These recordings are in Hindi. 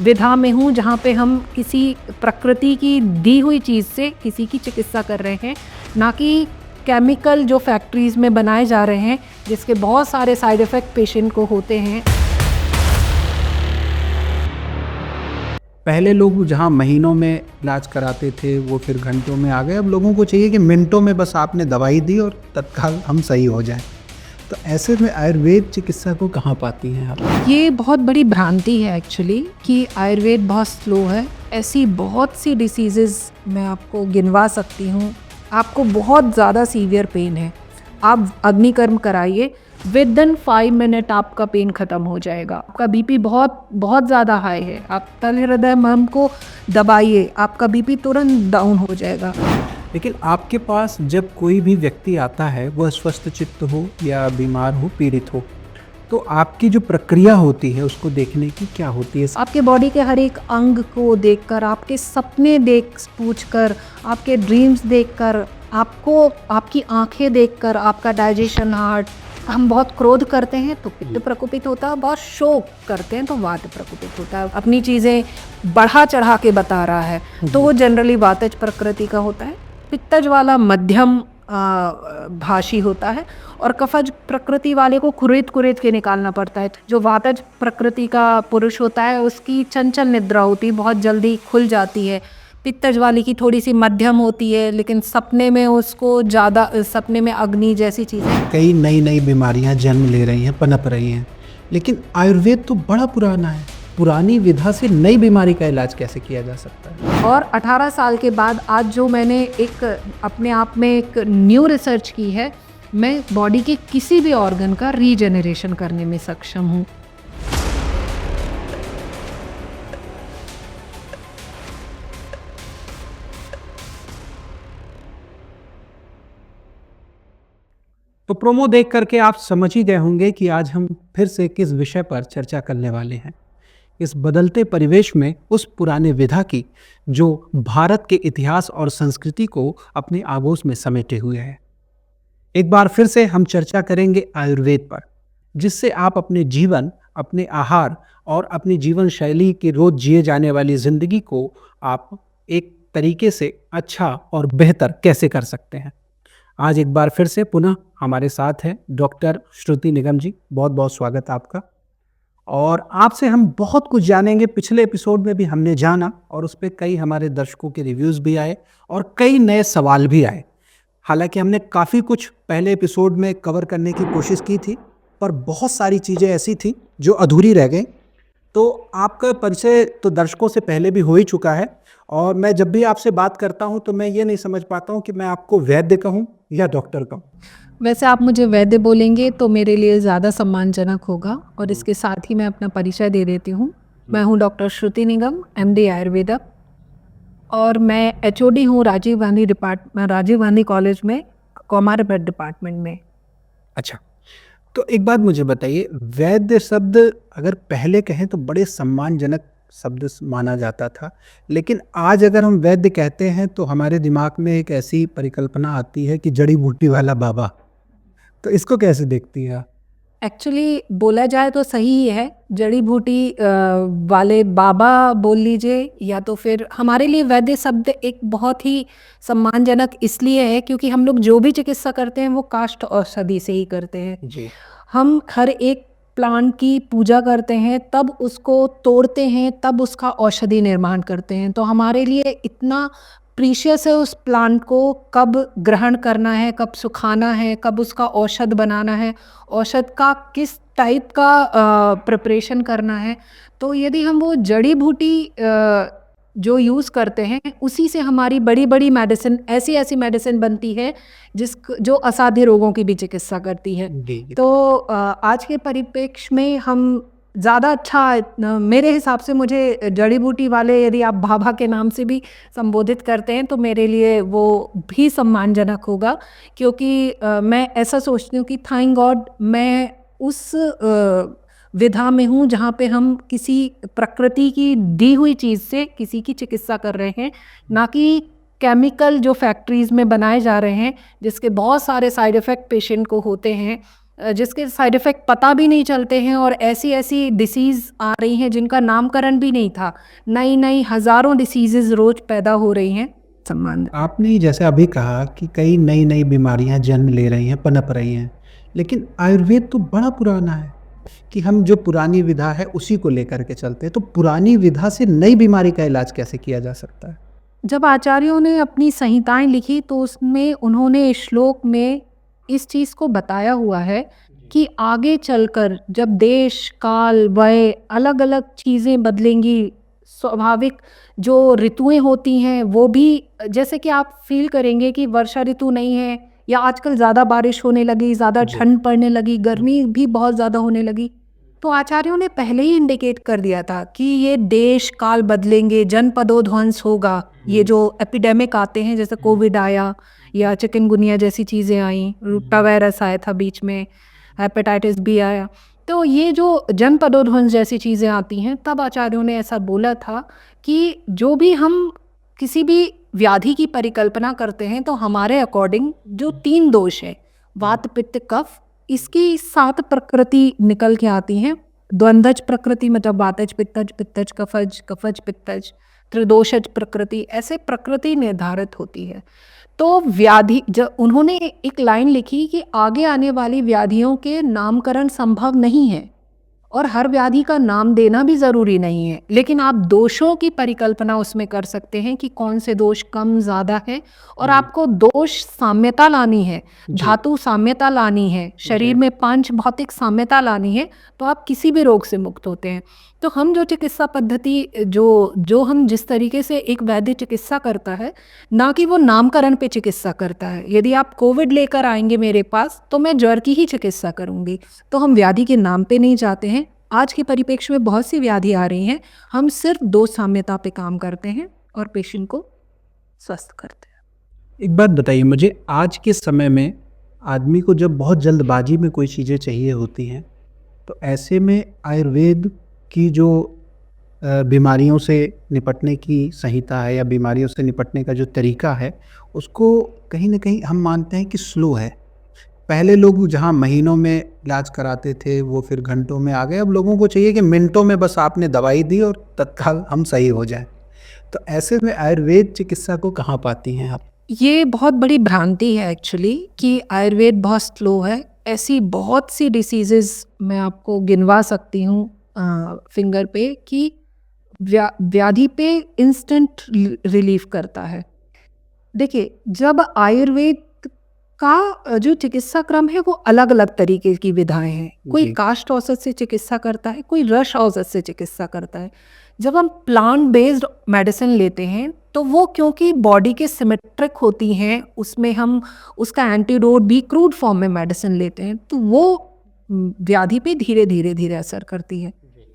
विधा में हूँ जहाँ पे हम किसी प्रकृति की दी हुई चीज़ से किसी की चिकित्सा कर रहे हैं, ना कि केमिकल जो फैक्ट्रीज़ में बनाए जा रहे हैं जिसके बहुत सारे साइड इफ़ेक्ट पेशेंट को होते हैं। पहले लोग जहाँ महीनों में इलाज कराते थे वो फिर घंटों में आ गए। अब लोगों को चाहिए कि मिनटों में बस आपने दवाई दी और तत्काल हम सही हो जाएं। तो ऐसे में आयुर्वेद चिकित्सा को कहाँ पाती हैं आप? ये बहुत बड़ी भ्रांति है एक्चुअली कि आयुर्वेद बहुत स्लो है। ऐसी बहुत सी डिसीज़ेज़ मैं आपको गिनवा सकती हूँ। आपको बहुत ज़्यादा सीवियर पेन है, आप अग्निकर्म कराइए, विदिन 5 मिनट आपका पेन ख़त्म हो जाएगा। आपका बीपी बहुत बहुत ज़्यादा हाई है, आप तल हृदय मर्म को दबाइए, आपका बीपी तुरंत डाउन हो जाएगा। लेकिन आपके पास जब कोई भी व्यक्ति आता है, वह स्वस्थ चित्त हो या बीमार हो, पीड़ित हो, तो आपकी जो प्रक्रिया होती है उसको देखने की क्या होती है? आपके बॉडी के हर एक अंग को देखकर, आपके सपने पूछकर, आपके ड्रीम्स देखकर, आपको आपकी आंखें देखकर, आपका डाइजेशन, हार्ट। हम बहुत क्रोध करते हैं तो पित्त प्रकोपित होता है, बहुत शोक करते हैं तो वात प्रकोपित होता है। अपनी चीज़ें बढ़ा चढ़ा के बता रहा है तो वो जनरली वातज प्रकृति का होता है। पित्तज वाला मध्यम भाषी होता है और कफज प्रकृति वाले को कुरेद के निकालना पड़ता है। जो वातज प्रकृति का पुरुष होता है उसकी चंचल निद्रा होती है, बहुत जल्दी खुल जाती है। पित्तज वाली की थोड़ी सी मध्यम होती है, लेकिन सपने में उसको ज़्यादा, सपने में अग्नि जैसी चीज़ें। कई नई नई बीमारियां जन्म ले रही हैं, पनप रही हैं, लेकिन आयुर्वेद तो बड़ा पुराना है। पुरानी विधा से नई बीमारी का इलाज कैसे किया जा सकता है? और 18 साल के बाद आज जो मैंने एक अपने आप में एक न्यू रिसर्च की है, मैं बॉडी के किसी भी ऑर्गन का रीजेनरेशन करने में सक्षम हूँ। तो प्रोमो देख करके आप समझ ही गए होंगे कि आज हम फिर से किस विषय पर चर्चा करने वाले हैं। इस बदलते परिवेश में उस पुराने विधा की जो भारत के इतिहास और संस्कृति को अपनी आगोश में समेटे हुए है। एक बार फिर से हम चर्चा करेंगे आयुर्वेद पर, जिससे आप अपने जीवन, अपने आहार और अपनी जीवन शैली की रोज जिए जाने वाली जिंदगी को आप एक तरीके से अच्छा और बेहतर कैसे कर सकते हैं। आज एक बार फिर से पुनः हमारे साथ हैं डॉक्टर श्रुति निगम जी। बहुत बहुत स्वागत आपका। और आपसे हम बहुत कुछ जानेंगे। पिछले एपिसोड में भी हमने जाना और उस पर कई हमारे दर्शकों के रिव्यूज़ भी आए और कई नए सवाल भी आए। हालांकि हमने काफ़ी कुछ पहले एपिसोड में कवर करने की कोशिश की थी, पर बहुत सारी चीज़ें ऐसी थी जो अधूरी रह गई। तो आपका परिचय तो दर्शकों से पहले भी हो ही चुका है, और मैं जब भी आपसे बात करता हूं तो मैं ये नहीं समझ पाता हूं कि मैं आपको वैद्य कहूं या डॉक्टर कहूं। वैसे आप मुझे वैद्य बोलेंगे तो मेरे लिए ज़्यादा सम्मानजनक होगा, और इसके साथ ही मैं अपना परिचय दे देती हूँ। मैं हूँ डॉक्टर श्रुति निगम, MD आयुर्वेदा, और मैं HOD हूँ राजीव गांधी कॉलेज में, कॉमर्स डिपार्टमेंट में। अच्छा, तो एक बात मुझे बताइए, वैद्य शब्द अगर पहले कहें तो बड़े सम्मानजनक शब्द माना जाता था, लेकिन आज अगर हम वैद्य कहते हैं तो हमारे दिमाग में एक ऐसी परिकल्पना आती है कि जड़ी बूटी वाला बाबा। तो इसको कैसे देखती है आप? एक्चुअली बोला जाए तो सही ही है, जड़ी बूटी वाले बाबा बोल लीजिए, या तो फिर हमारे लिए वैद्य शब्द एक बहुत ही सम्मानजनक इसलिए है क्योंकि हम लोग जो भी चिकित्सा करते हैं वो काष्ठ औषधि से ही करते हैं। जी। हम हर एक प्लांट की पूजा करते हैं, तब उसको तोड़ते हैं, तब उसका औषधि निर्माण करते हैं। तो हमारे लिए इतना प्रीशियस है उस प्लांट को कब ग्रहण करना है, कब सुखाना है, कब उसका औषध बनाना है, औषध का किस टाइप का प्रिपरेशन करना है। तो यदि हम वो जड़ी बूटी जो यूज़ करते हैं उसी से हमारी बड़ी बड़ी मेडिसिन, ऐसी ऐसी मेडिसिन बनती है जो असाध्य रोगों की भी चिकित्सा करती है। जी। तो आज के परिप्रेक्ष्य में हम ज़्यादा अच्छा, मेरे हिसाब से मुझे जड़ी बूटी वाले यदि आप बाबा के नाम से भी संबोधित करते हैं तो मेरे लिए वो भी सम्मानजनक होगा, क्योंकि मैं ऐसा सोचती हूँ कि थैंक गॉड मैं उस विधा में हूँ जहाँ पे हम किसी प्रकृति की दी हुई चीज़ से किसी की चिकित्सा कर रहे हैं, ना कि केमिकल जो फैक्ट्रीज़ में बनाए जा रहे हैं जिसके बहुत सारे साइड इफ़ेक्ट पेशेंट को होते हैं। जिसके साइड इफ़ेक्ट पता भी नहीं चलते हैं, और ऐसी ऐसी डिसीज़ आ रही हैं जिनका नामकरण भी नहीं था। नई नई हज़ारों डिसीज़ेज़ रोज़ पैदा हो रही हैं। सम्मान। आपने जैसे अभी कहा कि कई नई नई बीमारियां जन्म ले रही हैं, पनप रही हैं, लेकिन आयुर्वेद तो बड़ा पुराना है कि हम जो पुरानी विधा है उसी को लेकर के चलते हैं। तो पुरानी विधा से नई बीमारी का इलाज कैसे किया जा सकता है? जब आचार्यों ने अपनी संहिताएं लिखी तो उसमें उन्होंने श्लोक में इस चीज़ को बताया हुआ है कि आगे चलकर जब देश काल वय अलग अलग चीज़ें बदलेंगी, स्वाभाविक जो ऋतुएं होती हैं वो भी, जैसे कि आप फील करेंगे कि वर्षा ऋतु नहीं है, या आजकल ज़्यादा बारिश होने लगी, ज़्यादा जी। ठंड पड़ने लगी, गर्मी भी बहुत ज़्यादा होने लगी। तो आचार्यों ने पहले ही इंडिकेट कर दिया था कि ये देश काल बदलेंगे, जनपदोध्वंस होगा। ये जो एपिडेमिक आते हैं जैसे कोविड आया या चिकनगुनिया जैसी चीज़ें आई, रोटा वायरस आया था बीच में, हेपेटाइटिस बी आया, तो ये जो जनपदोध्वंस जैसी चीज़ें आती हैं, तब आचार्यों ने ऐसा बोला था कि जो भी हम किसी भी व्याधि की परिकल्पना करते हैं तो हमारे अकॉर्डिंग जो 3 दोष है, वात पित्त कफ, इसकी 7 प्रकृति निकल के आती हैं। द्वंद्वज प्रकृति मतलब वातज पित्तज, पित्तज कफज, कफज पित्तज, त्रिदोषज प्रकृति, ऐसे प्रकृति निर्धारित होती है। तो व्याधि जब उन्होंने एक लाइन लिखी कि आगे आने वाली व्याधियों के नामकरण संभव नहीं है, और हर व्याधि का नाम देना भी ज़रूरी नहीं है, लेकिन आप दोषों की परिकल्पना उसमें कर सकते हैं कि कौन से दोष कम ज़्यादा है, और आपको दोष साम्यता लानी है, धातु साम्यता लानी है, शरीर में पंच भौतिक साम्यता लानी है, तो आप किसी भी रोग से मुक्त होते हैं। तो हम जो चिकित्सा पद्धति जो हम जिस तरीके से एक वैद्य चिकित्सा करता है, ना कि वो नामकरण पे चिकित्सा करता है। यदि आप कोविड लेकर आएंगे मेरे पास तो मैं ज्वर की ही चिकित्सा करूंगी, तो हम व्याधि के नाम पे नहीं जाते हैं। आज के परिप्रेक्ष्य में बहुत सी व्याधि आ रही हैं, हम सिर्फ दोष साम्यता पे काम करते हैं और पेशेंट को स्वस्थ करते हैं। एक बात बताइए मुझे, आज के समय में आदमी को जब बहुत जल्दबाजी में कोई चीज़ें चाहिए होती हैं, तो ऐसे में आयुर्वेद की जो बीमारियों से निपटने की संहिता है या बीमारियों से निपटने का जो तरीका है, उसको कहीं न कहीं हम मानते हैं कि स्लो है। पहले लोग जहाँ महीनों में इलाज कराते थे, वो फिर घंटों में आ गए। अब लोगों को चाहिए कि मिनटों में बस आपने दवाई दी और तत्काल हम सही हो जाएँ। तो ऐसे में आयुर्वेद चिकित्सा को कहाँ पाती हैं आप? ये बहुत बड़ी भ्रांति है एक्चुअली कि आयुर्वेद बहुत स्लो है। ऐसी बहुत सी डिसीजेज़ मैं आपको गिनवा सकती हूँ फिंगर पे कि व्याधि पे इंस्टेंट रिलीफ करता है। देखिए, जब आयुर्वेद का जो चिकित्सा क्रम है वो अलग अलग तरीके की विधाएं हैं। कोई जी। काष्ठ औषध से चिकित्सा करता है, कोई रस औषध से चिकित्सा करता है। जब हम प्लांट बेस्ड मेडिसिन लेते हैं तो वो क्योंकि बॉडी के सिमेट्रिक होती हैं, उसमें हम उसका एंटीडोट भी क्रूड फॉर्म में मेडिसिन लेते हैं, तो वो व्याधि पे धीरे धीरे धीरे असर करती है।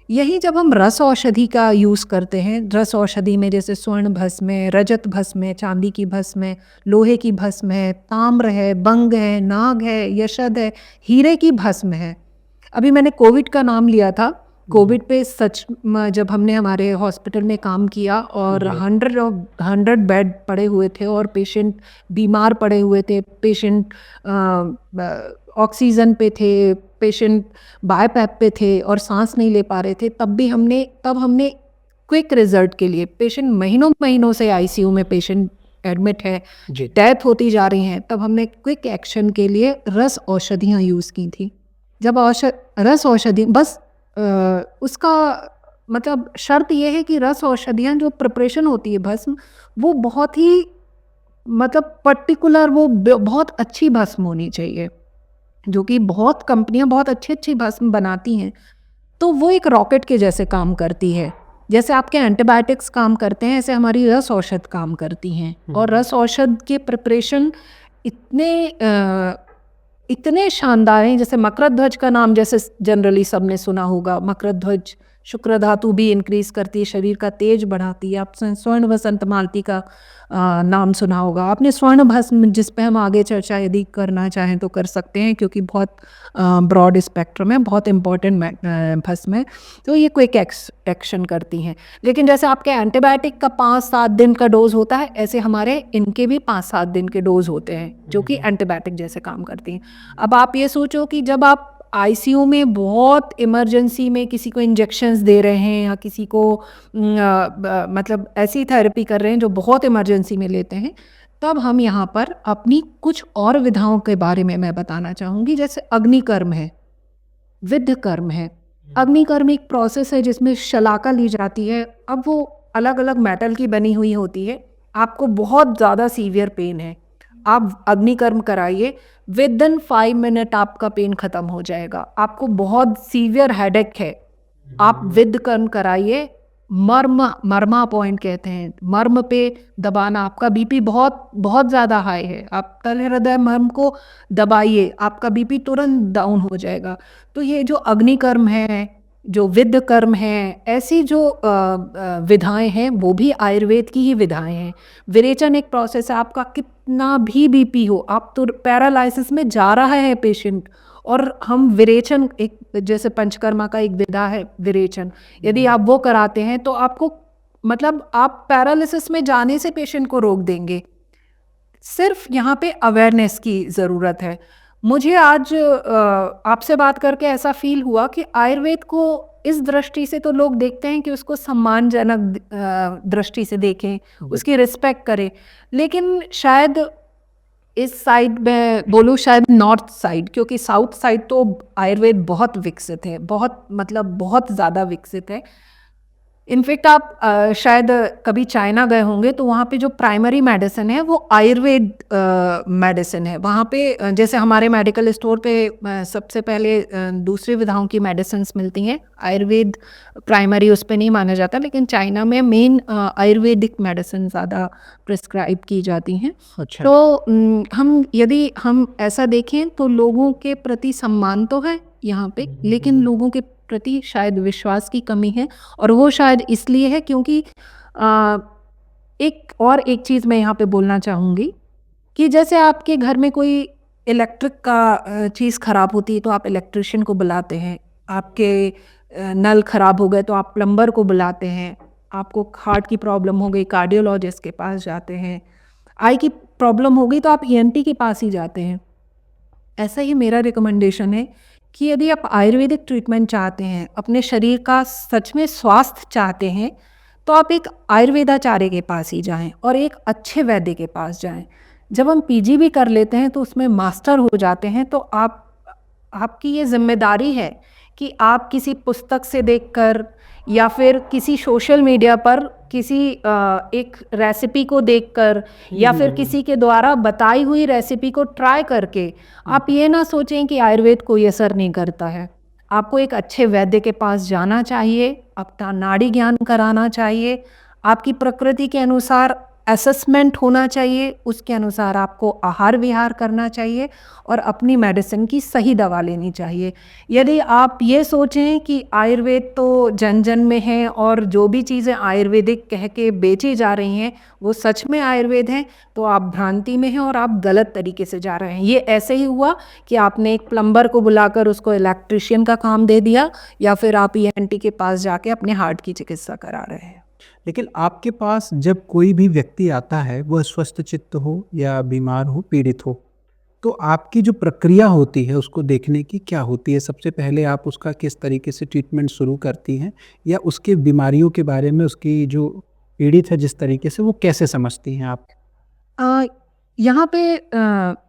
यही जब हम रस औषधि का यूज़ करते हैं, रस औषधि में जैसे स्वर्ण भस्म है, रजत भस्म है, चांदी की भस्म है, लोहे की भस्म है, ताम्र है, बंग है, नाग है, यशद है, हीरे की भस्म है। अभी मैंने कोविड का नाम लिया था। कोविड पे जब हमने हमारे हॉस्पिटल में काम किया और 100 बेड पड़े हुए थे और पेशेंट बीमार पड़े हुए थे, पेशेंट ऑक्सीजन पे थे, पेशेंट बायपैप पे थे और सांस नहीं ले पा रहे थे, तब हमने क्विक रिजल्ट के लिए, पेशेंट महीनों से आईसीयू में पेशेंट एडमिट है, डेथ होती जा रही हैं, तब हमने क्विक एक्शन के लिए रस औषधियाँ यूज़ की थी। जब रस औषधि बस उसका मतलब शर्त ये है कि रस औषधियाँ जो प्रिपरेशन होती है भस्म, वो बहुत ही मतलब पर्टिकुलर, वो बहुत अच्छी भस्म होनी चाहिए, जो कि बहुत कंपनियां बहुत अच्छी भस्म बनाती हैं। तो वो एक रॉकेट के जैसे काम करती है। जैसे आपके एंटीबायोटिक्स काम करते हैं, ऐसे हमारी रस औषध काम करती हैं। और रस औषध के प्रिपरेशन इतने शानदार हैं। जैसे मकरध्वज का नाम जैसे जनरली सबने सुना होगा, मकरध्वज शुक्र धातु भी इंक्रीज करती है, शरीर का तेज बढ़ाती है। आपने स्वर्ण वसंत मालती का नाम सुना होगा आपने। स्वर्ण भस्म, जिस पे हम आगे चर्चा यदि करना चाहें तो कर सकते हैं, क्योंकि बहुत ब्रॉड स्पेक्ट्रम है, बहुत इंपॉर्टेंट भस्म है। तो ये क्विक एक्शन करती हैं। लेकिन जैसे आपके एंटीबायोटिक का 5-7 दिन का डोज होता है, ऐसे हमारे इनके भी 5-7 दिन के डोज होते हैं, जो कि एंटीबायोटिक जैसे काम करती हैं। अब आप ये सोचो कि जब आप आईसीयू में बहुत इमरजेंसी में किसी को इंजेक्शंस दे रहे हैं, या किसी को मतलब ऐसी थेरेपी कर रहे हैं जो बहुत इमरजेंसी में लेते हैं, तब हम यहाँ पर अपनी कुछ और विधाओं के बारे में मैं बताना चाहूँगी। जैसे अग्निकर्म है, विद्ध कर्म है। अग्निकर्म एक प्रोसेस है जिसमें शलाका ली जाती है। अब वो अलग अलग मेटल की बनी हुई होती है। आपको बहुत ज़्यादा सीवियर पेन है, आप अग्निकर्म कराइए, विद इन 5 मिनट आपका पेन खत्म हो जाएगा। आपको बहुत सीवियर हेडेक है, आप विद कर्म कराइए। मर्मा पॉइंट कहते हैं, मर्म पे दबाना। आपका बीपी बहुत बहुत ज़्यादा हाई है, आप तल हृदय मर्म को दबाइए, आपका बीपी तुरंत डाउन हो जाएगा। तो ये जो अग्निकर्म है, जो विद कर्म है, ऐसी जो विधाएं हैं, वो भी आयुर्वेद की ही विधाएं हैं। विरेचन एक प्रोसेस है। आपका कितना भी बीपी हो, आप तो पैरालिसिस में जा रहा है पेशेंट, और हम विरेचन, एक जैसे पंचकर्मा का एक विधा है विरेचन, यदि आप वो कराते हैं तो आपको, मतलब आप पैरालिसिस में जाने से पेशेंट को रोक देंगे। सिर्फ यहाँ पे अवेयरनेस की ज़रूरत है। मुझे आज आपसे बात करके ऐसा फील हुआ कि आयुर्वेद को इस दृष्टि से तो लोग देखते हैं कि उसको सम्मानजनक दृष्टि से देखें, उसकी रिस्पेक्ट करें, लेकिन शायद इस साइड में बोलूँ, शायद नॉर्थ साइड, क्योंकि साउथ साइड तो आयुर्वेद बहुत विकसित है, बहुत मतलब बहुत ज़्यादा विकसित है। इनफैक्ट आप शायद कभी चाइना गए होंगे, तो वहाँ पे जो प्राइमरी मेडिसिन है वो आयुर्वेद मेडिसिन है। वहाँ पे जैसे हमारे मेडिकल स्टोर पे सबसे पहले दूसरी विधाओं की मेडिसिन्स मिलती हैं, आयुर्वेद प्राइमरी उस पे नहीं माना जाता, लेकिन चाइना में मेन आयुर्वेदिक मेडिसिन ज़्यादा प्रिस्क्राइब की जाती हैं। अच्छा। तो हम यदि हम ऐसा देखें तो लोगों के प्रति सम्मान तो है यहाँ पे, लेकिन लोगों के प्रति शायद विश्वास की कमी है, और वो शायद इसलिए है क्योंकि एक चीज़ मैं यहाँ पे बोलना चाहूँगी कि जैसे आपके घर में कोई इलेक्ट्रिक का चीज़ ख़राब होती है तो आप इलेक्ट्रिशियन को बुलाते हैं, आपके नल ख़राब हो गए तो आप प्लम्बर को बुलाते हैं, आपको हार्ट की प्रॉब्लम हो गई कार्डियोलॉजिस्ट के पास जाते हैं, आई की प्रॉब्लम हो गई तो आप ईएनटी के पास ही जाते हैं। ऐसा ही मेरा रिकमेंडेशन है कि यदि आप आयुर्वेदिक ट्रीटमेंट चाहते हैं, अपने शरीर का सच में स्वास्थ्य चाहते हैं, तो आप एक आयुर्वेदाचार्य के पास ही जाएं और एक अच्छे वैद्य के पास जाएं। जब हम पीजी भी कर लेते हैं तो उसमें मास्टर हो जाते हैं, तो आपकी ये जिम्मेदारी है कि आप किसी पुस्तक से देखकर या फिर किसी सोशल मीडिया पर किसी एक रेसिपी को देखकर या फिर किसी के द्वारा बताई हुई रेसिपी को ट्राई करके आप ये ना सोचें कि आयुर्वेद कोई असर नहीं करता है। आपको एक अच्छे वैद्य के पास जाना चाहिए, अपना नाड़ी ज्ञान कराना चाहिए, आपकी प्रकृति के अनुसार असेसमेंट होना चाहिए, उसके अनुसार आपको आहार विहार करना चाहिए और अपनी मेडिसिन की सही दवा लेनी चाहिए। यदि आप ये सोचें कि आयुर्वेद तो जन जन में है और जो भी चीज़ें आयुर्वेदिक कह के बेची जा रही हैं वो सच में आयुर्वेद हैं, तो आप भ्रांति में हैं और आप गलत तरीके से जा रहे हैं। ये ऐसे ही हुआ कि आपने एक प्लम्बर को बुलाकर उसको इलेक्ट्रिशियन का काम दे दिया, या फिर आप ईएनटी के पास जाके अपने हार्ट की चिकित्सा करा रहे हैं। लेकिन आपके पास जब कोई भी व्यक्ति आता है, वह स्वस्थ चित्त हो या बीमार हो, पीड़ित हो, तो आपकी जो प्रक्रिया होती है उसको देखने की क्या होती है? सबसे पहले आप उसका किस तरीके से ट्रीटमेंट शुरू करती हैं, या उसके बीमारियों के बारे में, उसकी जो पीड़ित है जिस तरीके से, वो कैसे समझती हैं आप? यहाँ पे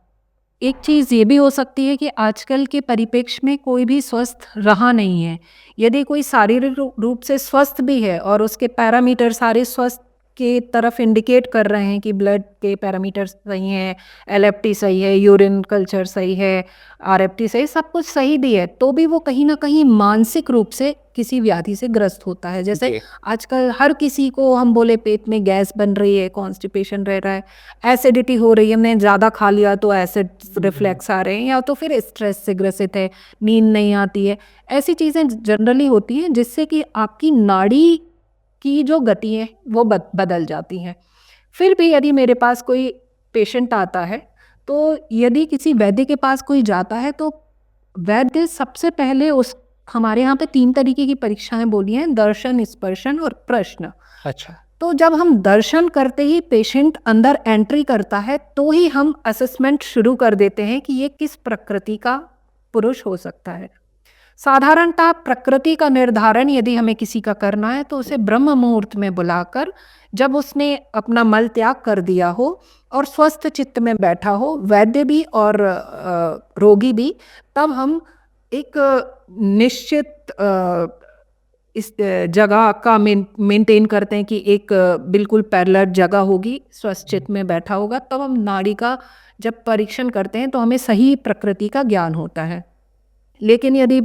एक चीज़ ये भी हो सकती है कि आजकल के परिप्रेक्ष्य में कोई भी स्वस्थ रहा नहीं है। यदि कोई शारीरिक रूप से स्वस्थ भी है और उसके पैरामीटर सारे स्वस्थ के तरफ इंडिकेट कर रहे हैं कि ब्लड के पैरामीटर्स सही हैं, एलएफटी सही है, यूरिन कल्चर सही है, आरएफटी सही, सब कुछ सही भी है, तो भी वो कहीं ना कहीं मानसिक रूप से किसी व्याधि से ग्रस्त होता है। जैसे जी। आजकल हर किसी को हम बोले पेट में गैस बन रही है, कॉन्स्टिपेशन रह रहा है, एसिडिटी हो रही है, हमने ज़्यादा खा लिया तो एसिड रिफ्लेक्स आ रहे हैं, या तो फिर स्ट्रेस से ग्रसित है, नींद नहीं आती है, ऐसी चीज़ें जनरली होती हैं जिससे कि आपकी नाड़ी की जो गति है वो बदल जाती हैं। फिर भी यदि मेरे पास कोई पेशेंट आता है, तो यदि किसी वैद्य के पास कोई जाता है तो वैद्य सबसे पहले उस हमारे यहाँ पे 3 तरीके की परीक्षाएं बोली हैं, दर्शन, स्पर्शन और प्रश्न। अच्छा। तो जब हम दर्शन करते ही पेशेंट अंदर एंट्री करता है तो ही हम असेसमेंट शुरू कर देते हैं कि ये किस प्रकृति का पुरुष हो सकता है। साधारणतः प्रकृति का निर्धारण यदि हमें किसी का करना है तो उसे ब्रह्म मुहूर्त में बुलाकर, जब उसने अपना मल त्याग कर दिया हो और स्वस्थ चित्त में बैठा हो, वैद्य भी और रोगी भी, तब हम एक निश्चित इस जगह का मेंटेन करते हैं कि एक बिल्कुल पैरेलल जगह होगी, स्वस्थ चित्त में बैठा होगा, तब हम नाड़ी का जब परीक्षण करते हैं तो हमें सही प्रकृति का ज्ञान होता है। लेकिन यदि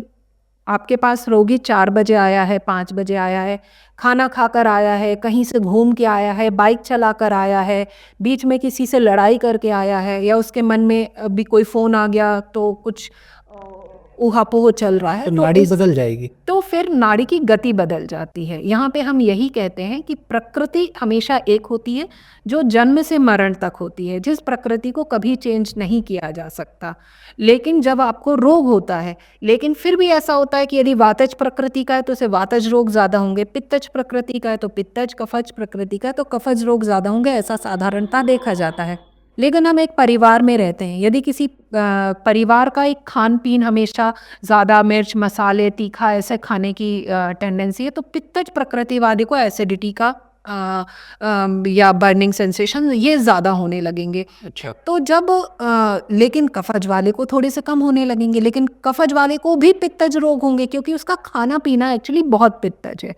आपके पास रोगी 4 बजे आया है, 5 बजे आया है, खाना खाकर आया है, कहीं से घूम के आया है, बाइक चलाकर आया है, बीच में किसी से लड़ाई करके आया है, या उसके मन में अभी कोई फ़ोन आ गया तो कुछ ऊहापोह चल रहा है, तो नाड़ी बदल जाएगी। तो फिर नाड़ी की गति बदल जाती है। यहाँ पे हम यही कहते हैं कि प्रकृति हमेशा एक होती है जो जन्म से मरण तक होती है, जिस प्रकृति को कभी चेंज नहीं किया जा सकता। लेकिन जब आपको रोग होता है, लेकिन फिर भी ऐसा होता है कि यदि वातज प्रकृति का है तो उसे वातज रोग ज़्यादा होंगे, पित्तज प्रकृति का है तो पित्तज, कफज प्रकृति का है तो कफज रोग ज़्यादा होंगे, ऐसा साधारणतः देखा जाता है। लेकिन हम एक परिवार में रहते हैं, यदि किसी परिवार का एक खान पीन हमेशा ज़्यादा मिर्च, मसाले, तीखा ऐसे खाने की टेंडेंसी है, तो पित्तज प्रकृति वाले को एसिडिटी का या बर्निंग सेंसेशन ये ज़्यादा होने लगेंगे। अच्छा। तो जब लेकिन कफज वाले को थोड़े से कम होने लगेंगे, लेकिन कफज वाले को भी पित्तज रोग होंगे क्योंकि उसका खाना पीना एक्चुअली बहुत पित्तज है।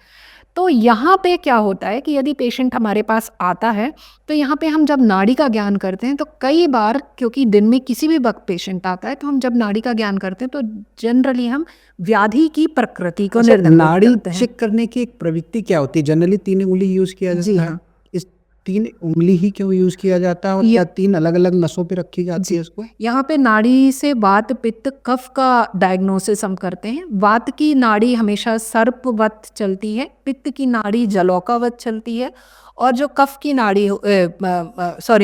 तो यहाँ पे क्या होता है कि यदि पेशेंट हमारे पास आता है तो यहाँ पे हम जब नाड़ी का ज्ञान करते हैं तो कई बार, क्योंकि दिन में किसी भी वक्त पेशेंट आता है, तो हम जब नाड़ी का ज्ञान करते हैं तो जनरली हम व्याधि की प्रकृति को निर्धारित नाड़ी करते हैं। चेक करने की एक प्रवृत्ति क्या होती है? जनरली 3 उंगली यूज किया जी जाता है। हाँ। इस 3 उंगली ही क्यों यूज किया जाता है, और या 3 अलग अलग नसों पे रखी जाती है उसको? यहाँ पे नाड़ी से वात, पित्त, कफ का डायग्नोसिस हम करते हैं। वात की नाड़ी हमेशा सर्पवत चलती है, पित्त की नाड़ी जलौकावत चलती है, और जो कफ की नाड़ी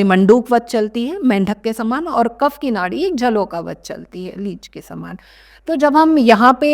मंडूकवत चलती है, मेंढक के समान, और कफ की नाड़ी एक जलौकावत चलती है, लीच के समान। तो जब हम यहाँ पे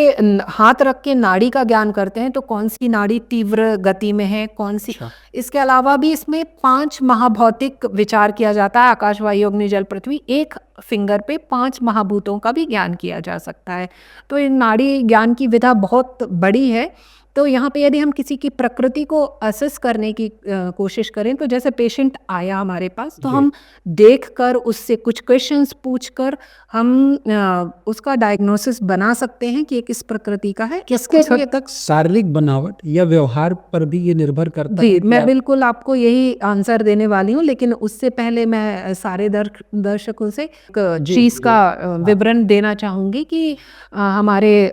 हाथ रख के नाड़ी का ज्ञान करते हैं तो कौन सी नाड़ी तीव्र गति में है, कौन सी। इसके अलावा भी इसमें 5 महाभौतिक विचार किया जाता है, आकाश, वायु, अग्नि, जल, पृथ्वी। एक फिंगर पे 5 महाभूतों का भी ज्ञान किया जा सकता है। तो ये नाड़ी ज्ञान की विधा बहुत बड़ी है। तो यहाँ पे यदि हम किसी की प्रकृति को असेस करने की कोशिश करें, तो जैसे पेशेंट आया हमारे पास, तो हम देखकर उससे कुछ क्वेश्चंस पूछकर हम उसका डायग्नोसिस बना सकते हैं कि ये किस प्रकृति का है। किसके कुछ हद तक शारीरिक बनावट या व्यवहार पर भी ये निर्भर करता है? जी, मैं बिल्कुल आपको यही आंसर देने वाली हूँ, लेकिन उससे पहले मैं सारे दर्शकों से एक चीज़ का विवरण देना चाहूँगी कि हमारे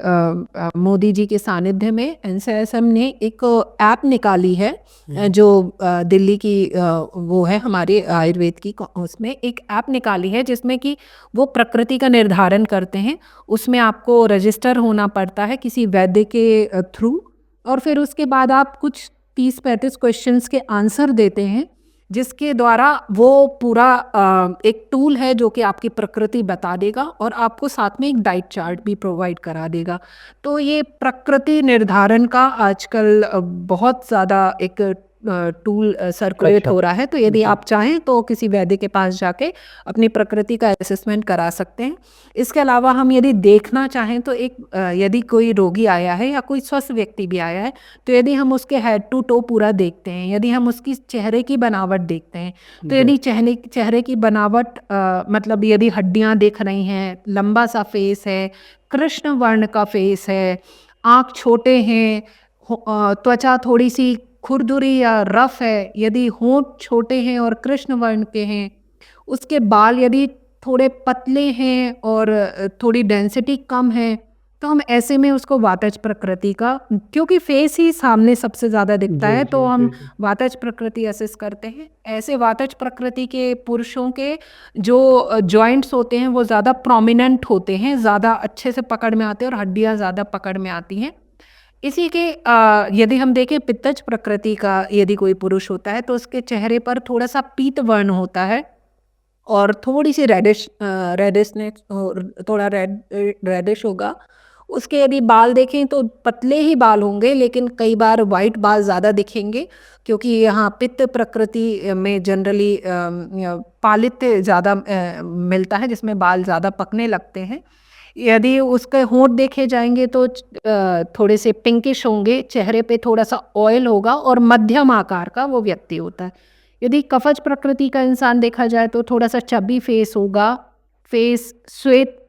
मोदी जी के सानिध्य में एनसीआईएसएम ने एक ऐप निकाली है, जो दिल्ली की वो है हमारी आयुर्वेद की, उसमें एक ऐप निकाली है जिसमें कि वो प्रकृति का निर्धारण करते हैं। उसमें आपको रजिस्टर होना पड़ता है किसी वैद्य के थ्रू, और फिर उसके बाद आप कुछ 30-35 क्वेश्चंस के आंसर देते हैं, जिसके द्वारा वो पूरा एक टूल है जो कि आपकी प्रकृति बता देगा, और आपको साथ में एक डाइट चार्ट भी प्रोवाइड करा देगा। तो ये प्रकृति निर्धारण का आजकल बहुत ज़्यादा एक टूल सर्कुलेट हो रहा है। तो यदि आप चाहें तो किसी वैद्य के पास जाके अपनी प्रकृति का असेसमेंट करा सकते हैं। इसके अलावा हम यदि देखना चाहें तो एक यदि कोई रोगी आया है या कोई स्वस्थ व्यक्ति भी आया है, तो यदि हम उसके हेड टू टो पूरा देखते हैं, यदि हम उसकी चेहरे की बनावट देखते हैं, तो यदि चेहरे की बनावट मतलब यदि हड्डियां दिख रही हैं, लंबा सा फेस है, कृष्ण वर्ण का फेस है, आँख छोटे हैं, त्वचा थोड़ी सी खुरदुरी या रफ है, यदि होंठ छोटे हैं और कृष्ण वर्ण के हैं, उसके बाल यदि थोड़े पतले हैं और थोड़ी डेंसिटी कम है, तो हम ऐसे में उसको वातज प्रकृति का, क्योंकि फेस ही सामने सबसे ज़्यादा दिखता जी, है, तो जी, हम जी, जी। वातज प्रकृति असेस करते हैं। ऐसे वातज प्रकृति के पुरुषों के जो जॉइंट्स होते हैं वो ज़्यादा प्रोमिनेंट होते हैं, ज़्यादा अच्छे से पकड़ में आते हैं और हड्डियाँ ज़्यादा पकड़ में आती हैं। इसी के यदि हम देखें पित्तज प्रकृति का यदि कोई पुरुष होता है तो उसके चेहरे पर थोड़ा-सा पीत वर्ण होता है और थोड़ी-सी रेडिशनेस और थोड़ा रेडिश होगा। उसके यदि बाल देखें तो पतले ही बाल होंगे, लेकिन कई बार व्हाइट बाल ज़्यादा दिखेंगे, क्योंकि यहाँ पित्त प्रकृति में जनरली पालित्य ज़्यादा मिलता है, जिसमें बाल ज़्यादा पकने लगते हैं। यदि उसके होंठ देखे जाएँगे तो थोड़े से पिंकिश होंगे, चेहरे पे थोड़ा-सा ऑयल होगा और मध्यम आकार का वो व्यक्ति होता है। यदि कफज प्रकृति का इंसान देखा जाए तो थोड़ा-सा चबी फेस होगा, फेस श्वेत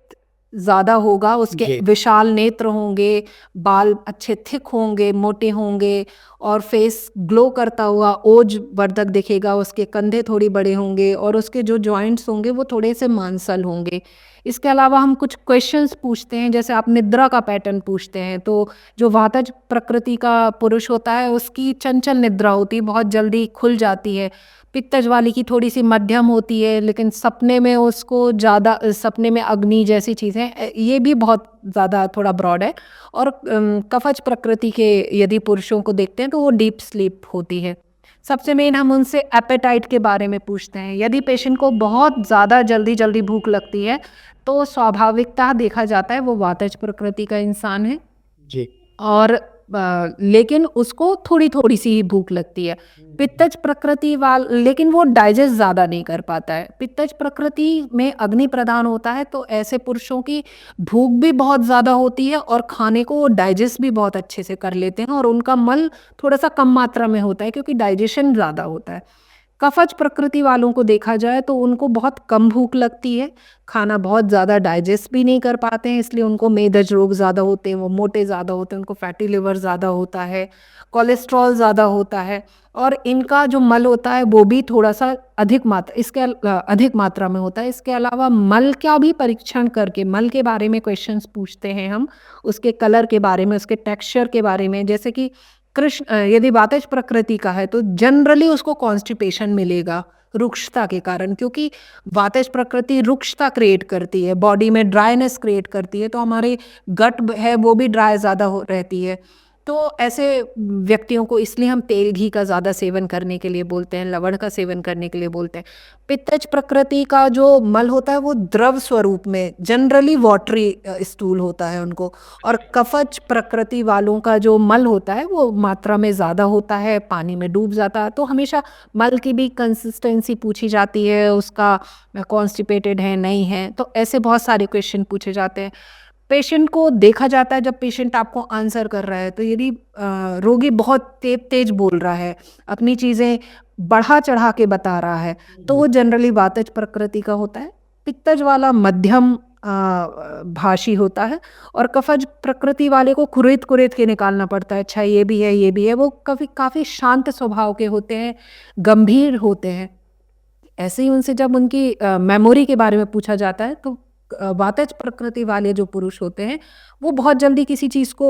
ज़्यादा होगा, उसके जी। विशाल नेत्र होंगे, बाल अच्छे थिक होंगे, मोटे होंगे और फेस ग्लो करता हुआ ओज वर्धक दिखेगा, उसके कंधे थोड़ी बड़े होंगे और उसके जो जॉइंट्स होंगे वो थोड़े से मांसल होंगे। इसके अलावा हम कुछ क्वेश्चंस पूछते हैं, जैसे आप निद्रा का पैटर्न पूछते हैं, तो जो वातज प्रकृति का पुरुष होता है उसकी चंचल निद्रा होती है, बहुत जल्दी खुल जाती है। पित्तज वाली की थोड़ी-सी मध्यम होती है, लेकिन सपने में उसको ज़्यादा सपने में अग्नि जैसी चीज़ें ये भी बहुत ज़्यादा थोड़ा ब्रॉड है। और कफज प्रकृति के यदि पुरुषों को देखते हैं तो वो डीप स्लीप होती है। सबसे मेन हम उनसे एपेटाइट के बारे में पूछते हैं। यदि पेशेंट को बहुत ज़्यादा जल्दी-जल्दी भूख लगती है, तो स्वाभाविकतः देखा जाता है वो वातज प्रकृति का इंसान है। जी। और लेकिन उसको थोड़ी-थोड़ी सी ही भूख लगती है। पित्तज प्रकृति लेकिन वो डाइजेस्ट ज़्यादा नहीं कर पाता है। पित्तज प्रकृति में अग्नि प्रदान होता है, तो ऐसे पुरुषों की भूख भी बहुत ज़्यादा होती है और खाने को वो डाइजेस्ट भी बहुत अच्छे से कर लेते हैं और उनका मल थोड़ा-सा कम मात्रा में होता है, क्योंकि डाइजेशन ज़्यादा होता है। कफज प्रकृति वालों को देखा जाए तो उनको बहुत कम भूख लगती है, खाना बहुत ज़्यादा डाइजेस्ट भी नहीं कर पाते हैं, इसलिए उनको मेदज रोग ज़्यादा होते हैं, वो मोटे ज़्यादा होते हैं, उनको फैटी लिवर ज़्यादा होता है, कोलेस्ट्रॉल ज़्यादा होता है और इनका जो मल होता है वो भी थोड़ा-सा अधिक मात्रा में होता है। इसके अलावा मल का भी परीक्षण करके मल के बारे में क्वेश्चंस पूछते हैं हम, उसके कलर के बारे में, उसके टेक्सचर के बारे में, जैसे कि यदि वातज प्रकृति का है तो जनरली उसको कॉन्स्टिपेशन मिलेगा रुक्षता के कारण, क्योंकि वातज प्रकृति रुक्षता क्रिएट करती है, बॉडी में ड्राइनेस क्रिएट करती है, तो हमारे गट है वो भी ड्राई ज़्यादा हो रहती है। तो ऐसे व्यक्तियों को इसलिए हम तेल घी का ज़्यादा सेवन करने के लिए बोलते हैं, लवण का सेवन करने के लिए बोलते हैं। पित्तज प्रकृति का जो मल होता है वो द्रव स्वरूप में जनरली वाटरी स्टूल होता है उनको, और कफज प्रकृति वालों का जो मल होता है वो मात्रा में ज़्यादा होता है, पानी में डूब जाता है। तो हमेशा मल की भी कंसिस्टेंसी पूछी जाती है, उसका कॉन्स्टिपेटेड है नहीं है, तो ऐसे बहुत सारे क्वेश्चन पूछे जाते हैं। पेशेंट को देखा जाता है, जब पेशेंट आपको आंसर कर रहा है तो यदि रोगी बहुत तेज बोल रहा है, अपनी चीज़ें बढ़ा चढ़ा के बता रहा है, तो वो जनरली वातज प्रकृति का होता है। पित्तज वाला मध्यम भाषी होता है और कफज प्रकृति वाले को कुरेद-कुरेद के निकालना पड़ता है, अच्छा ये भी है, ये भी है। वो काफ़ी शांत स्वभाव के होते हैं, गंभीर होते हैं। ऐसे ही उनसे जब उनकी मेमोरी के बारे में पूछा जाता है तो वातज प्रकृति वाले जो पुरुष होते हैं वो बहुत जल्दी किसी चीज़ को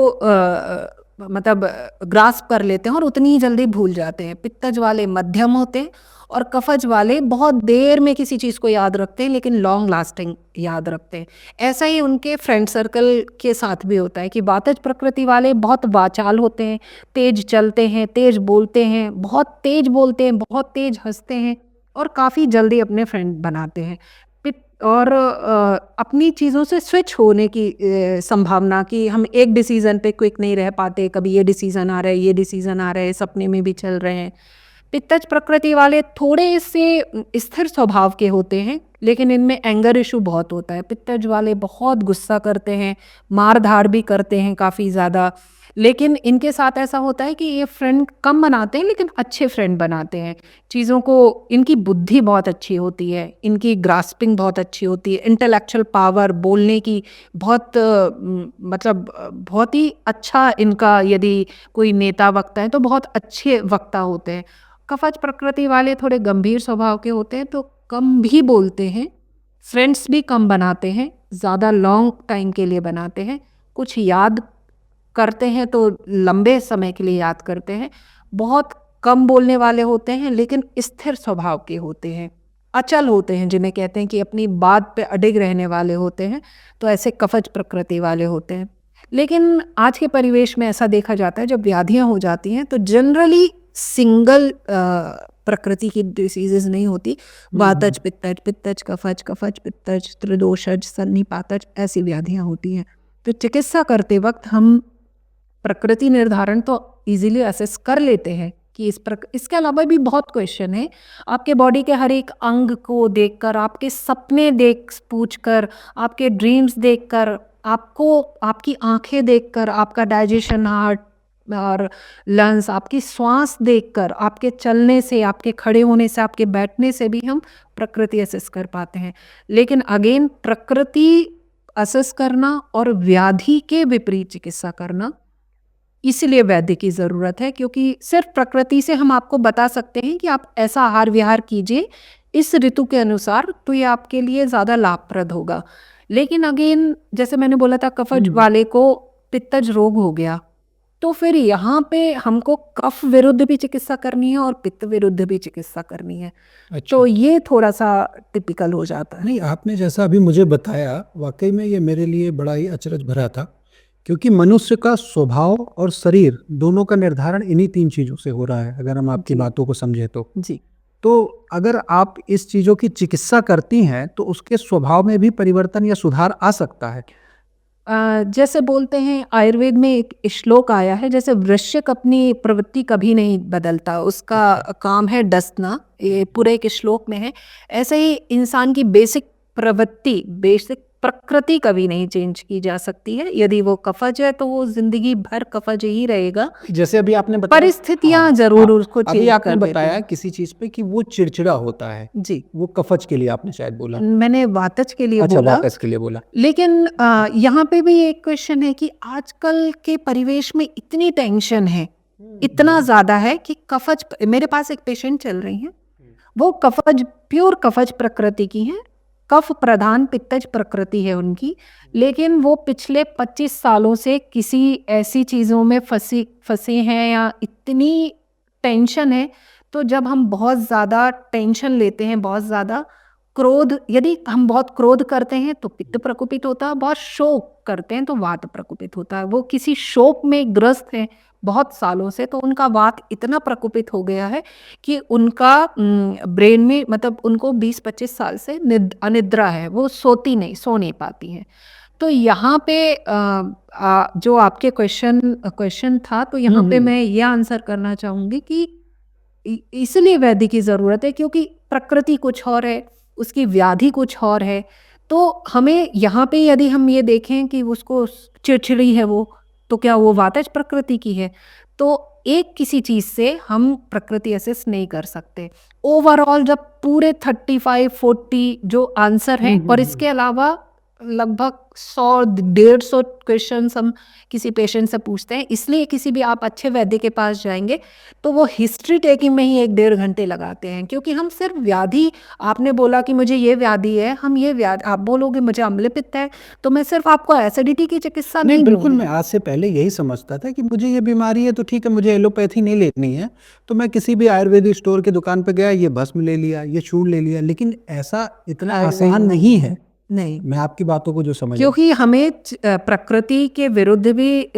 मतलब ग्रास्प कर लेते हैं और उतनी ही जल्दी भूल जाते हैं। पित्तज वाले मध्यम होते हैं और कफज वाले बहुत देर में किसी चीज़ को याद रखते हैं, लेकिन लॉन्ग लास्टिंग याद रखते हैं। ऐसा ही उनके फ्रेंड सर्कल के साथ भी होता है कि वातज प्रकृति वाले बहुत वाचाल होते हैं, तेज चलते हैं, तेज बोलते हैं, बहुत तेज बोलते हैं, बहुत तेज हंसते हैं और काफ़ी जल्दी अपने फ्रेंड बनाते हैं। और अपनी चीज़ों से स्विच होने की संभावना कि हम एक डिसीज़न पे क्विक नहीं रह पाते, कभी ये डिसीज़न आ रहा है, ये डिसीज़न आ रहा है, सपने में भी चल रहे हैं। पित्तज प्रकृति वाले थोड़े से स्थिर स्वभाव के होते हैं, लेकिन इनमें एंगर इशू बहुत होता है। पित्तज वाले बहुत गुस्सा करते हैं, मार-धाड़ भी करते हैं काफ़ी ज़्यादा, लेकिन इनके साथ ऐसा होता है कि ये फ्रेंड कम बनाते हैं लेकिन अच्छे फ्रेंड बनाते हैं। चीज़ों को इनकी बुद्धि बहुत अच्छी होती है, इनकी ग्रास्पिंग बहुत अच्छी होती है, इंटेलेक्चुअल पावर बोलने की बहुत मतलब बहुत ही अच्छा इनका, यदि कोई नेता वक्ता है तो बहुत अच्छे वक्ता होते हैं। कफज प्रकृति वाले थोड़े गंभीर स्वभाव के होते हैं तो कम भी बोलते हैं, फ्रेंड्स भी कम बनाते हैं, ज़्यादा लॉन्ग टाइम के लिए बनाते हैं, कुछ याद करते हैं तो लंबे समय के लिए याद करते हैं, बहुत कम बोलने वाले होते हैं लेकिन स्थिर स्वभाव के होते हैं, अचल होते हैं, जिन्हें कहते हैं कि अपनी बात पे अडिग रहने वाले होते हैं, तो ऐसे कफज प्रकृति वाले होते हैं। लेकिन आज के परिवेश में ऐसा देखा जाता है जब व्याधियां हो जाती हैं तो जनरली सिंगल प्रकृति की डिसीजेज नहीं होती, वातज पित्तज, पित्तज कफज, कफज पित्तज, त्रिदोषज, सन्निपातज, ऐसी व्याधियां होती हैं। तो चिकित्सा करते वक्त हम प्रकृति निर्धारण तो इजीली असेस कर लेते हैं कि इसके अलावा भी बहुत क्वेश्चन है। आपके बॉडी के हर एक अंग को देखकर, आपके सपने पूछकर, आपके ड्रीम्स देखकर, आपको आपकी आंखें देखकर, आपका डाइजेशन, हार्ट और लंग्स, आपकी श्वास देखकर, आपके चलने से, आपके खड़े होने से, आपके बैठने से भी हम प्रकृति असेस कर पाते हैं। लेकिन अगेन प्रकृति असेस करना और व्याधि के विपरीत चिकित्सा करना, इसलिए वैद्य की ज़रूरत है, क्योंकि सिर्फ प्रकृति से हम आपको बता सकते हैं कि आप ऐसा आहार विहार कीजिए इस ऋतु के अनुसार, तो ये आपके लिए ज़्यादा लाभप्रद होगा। लेकिन अगेन जैसे मैंने बोला था, कफज वाले को पित्तज रोग हो गया तो फिर यहाँ पे हमको कफ विरुद्ध भी चिकित्सा करनी है और पित्त विरुद्ध भी चिकित्सा करनी है। अच्छा। तो ये थोड़ा सा टिपिकल हो जाता है। नहीं, आपने जैसा अभी मुझे बताया वाकई में ये मेरे लिए बड़ा ही अचरज भरा था, क्योंकि मनुष्य का स्वभाव और शरीर दोनों का निर्धारण इन्हीं 3 चीज़ों से हो रहा है, अगर हम आपकी बातों को समझे तो। जी, तो अगर आप इस चीज़ों की चिकित्सा करती हैं तो उसके स्वभाव में भी परिवर्तन या सुधार आ सकता है। जैसे बोलते हैं आयुर्वेद में एक श्लोक आया है, जैसे वृश्चिक अपनी प्रवृत्ति कभी नहीं बदलता, उसका काम है डसना, ये पूरे एक श्लोक में है। ऐसे ही इंसान की बेसिक प्रवृत्ति, बेसिक प्रकृति कभी नहीं चेंज की जा सकती है। यदि वो कफज है तो वो जिंदगी भर कफज ही रहेगा। जैसे अभी आपने बताया, परिस्थितियां जरूर उसको अभी चेंज आपने कर देती बताया हैं। किसी चीज पे कि वो चिड़चिड़ा होता है, जी, वो कफज के लिए आपने शायद बोला। मैंने वातज के लिए अच्छा, बोला। वाकस के लिए बोला। लेकिन यहाँ पे भी एक क्वेश्चन है कि आजकल के परिवेश में इतनी टेंशन है, इतना ज़्यादा है कि कफज, मेरे पास एक पेशेंट चल रही हैं, वो कफज, प्योर कफज प्रकृति की हैं, कफ प्रधान पित्तज प्रकृति है उनकी, लेकिन वो पिछले 25 सालों से किसी ऐसी चीज़ों में फंसे हैं या इतनी टेंशन है। तो जब हम बहुत ज़्यादा टेंशन लेते हैं, बहुत ज़्यादा क्रोध, यदि हम बहुत क्रोध करते हैं तो पित्त प्रकोपित होता है, बहुत शोक करते हैं तो वात प्रकोपित होता है। वो किसी शोक में ग्रस्त है बहुत सालों से, तो उनका वात इतना प्रकोपित हो गया है कि उनका ब्रेन में, मतलब उनको 20-25 साल से अनिद्रा है, वो सो नहीं पाती हैं। तो यहाँ पे जो आपके क्वेश्चन था, तो यहाँ पे मैं ये आंसर करना चाहूँगी कि इसलिए वैद्य की ज़रूरत है क्योंकि प्रकृति कुछ और है, उसकी व्याधि कुछ और है। तो हमें यहाँ पे यदि हम ये देखें कि उसको चिड़चिड़ी है वो, तो क्या वो वातज प्रकृति की है? तो एक किसी चीज़ से हम प्रकृति असेस नहीं कर सकते। ओवरऑल जब पूरे 35-40 जो आंसर हैं, और इसके अलावा लगभग 100-150 क्वेश्चन हम किसी पेशेंट से पूछते हैं, इसलिए किसी भी आप अच्छे वैद्य के पास जाएंगे तो वो हिस्ट्री टेकिंग में ही 1-1.5 घंटे लगाते हैं, क्योंकि हम सिर्फ व्याधि, आपने बोला कि मुझे ये व्याधि है, हम ये व्याधि, आप बोलोगे मुझे अम्ल पित्त है, तो मैं सिर्फ आपको एसिडिटी की चिकित्सा नहीं बिल्कुल, दूंगी। मैं आज से पहले यही समझता था कि मुझे ये बीमारी है तो ठीक है, मुझे एलोपैथी नहीं लेनी है, तो मैं किसी भी आयुर्वेदिक स्टोर की दुकान पे गया, ये भस्म ले लिया, ये चूर्ण ले लिया, लेकिन ऐसा इतना आसान नहीं है। नहीं, मैं आपकी बातों को जो समझ, क्योंकि हमें प्रकृति के विरुद्ध भी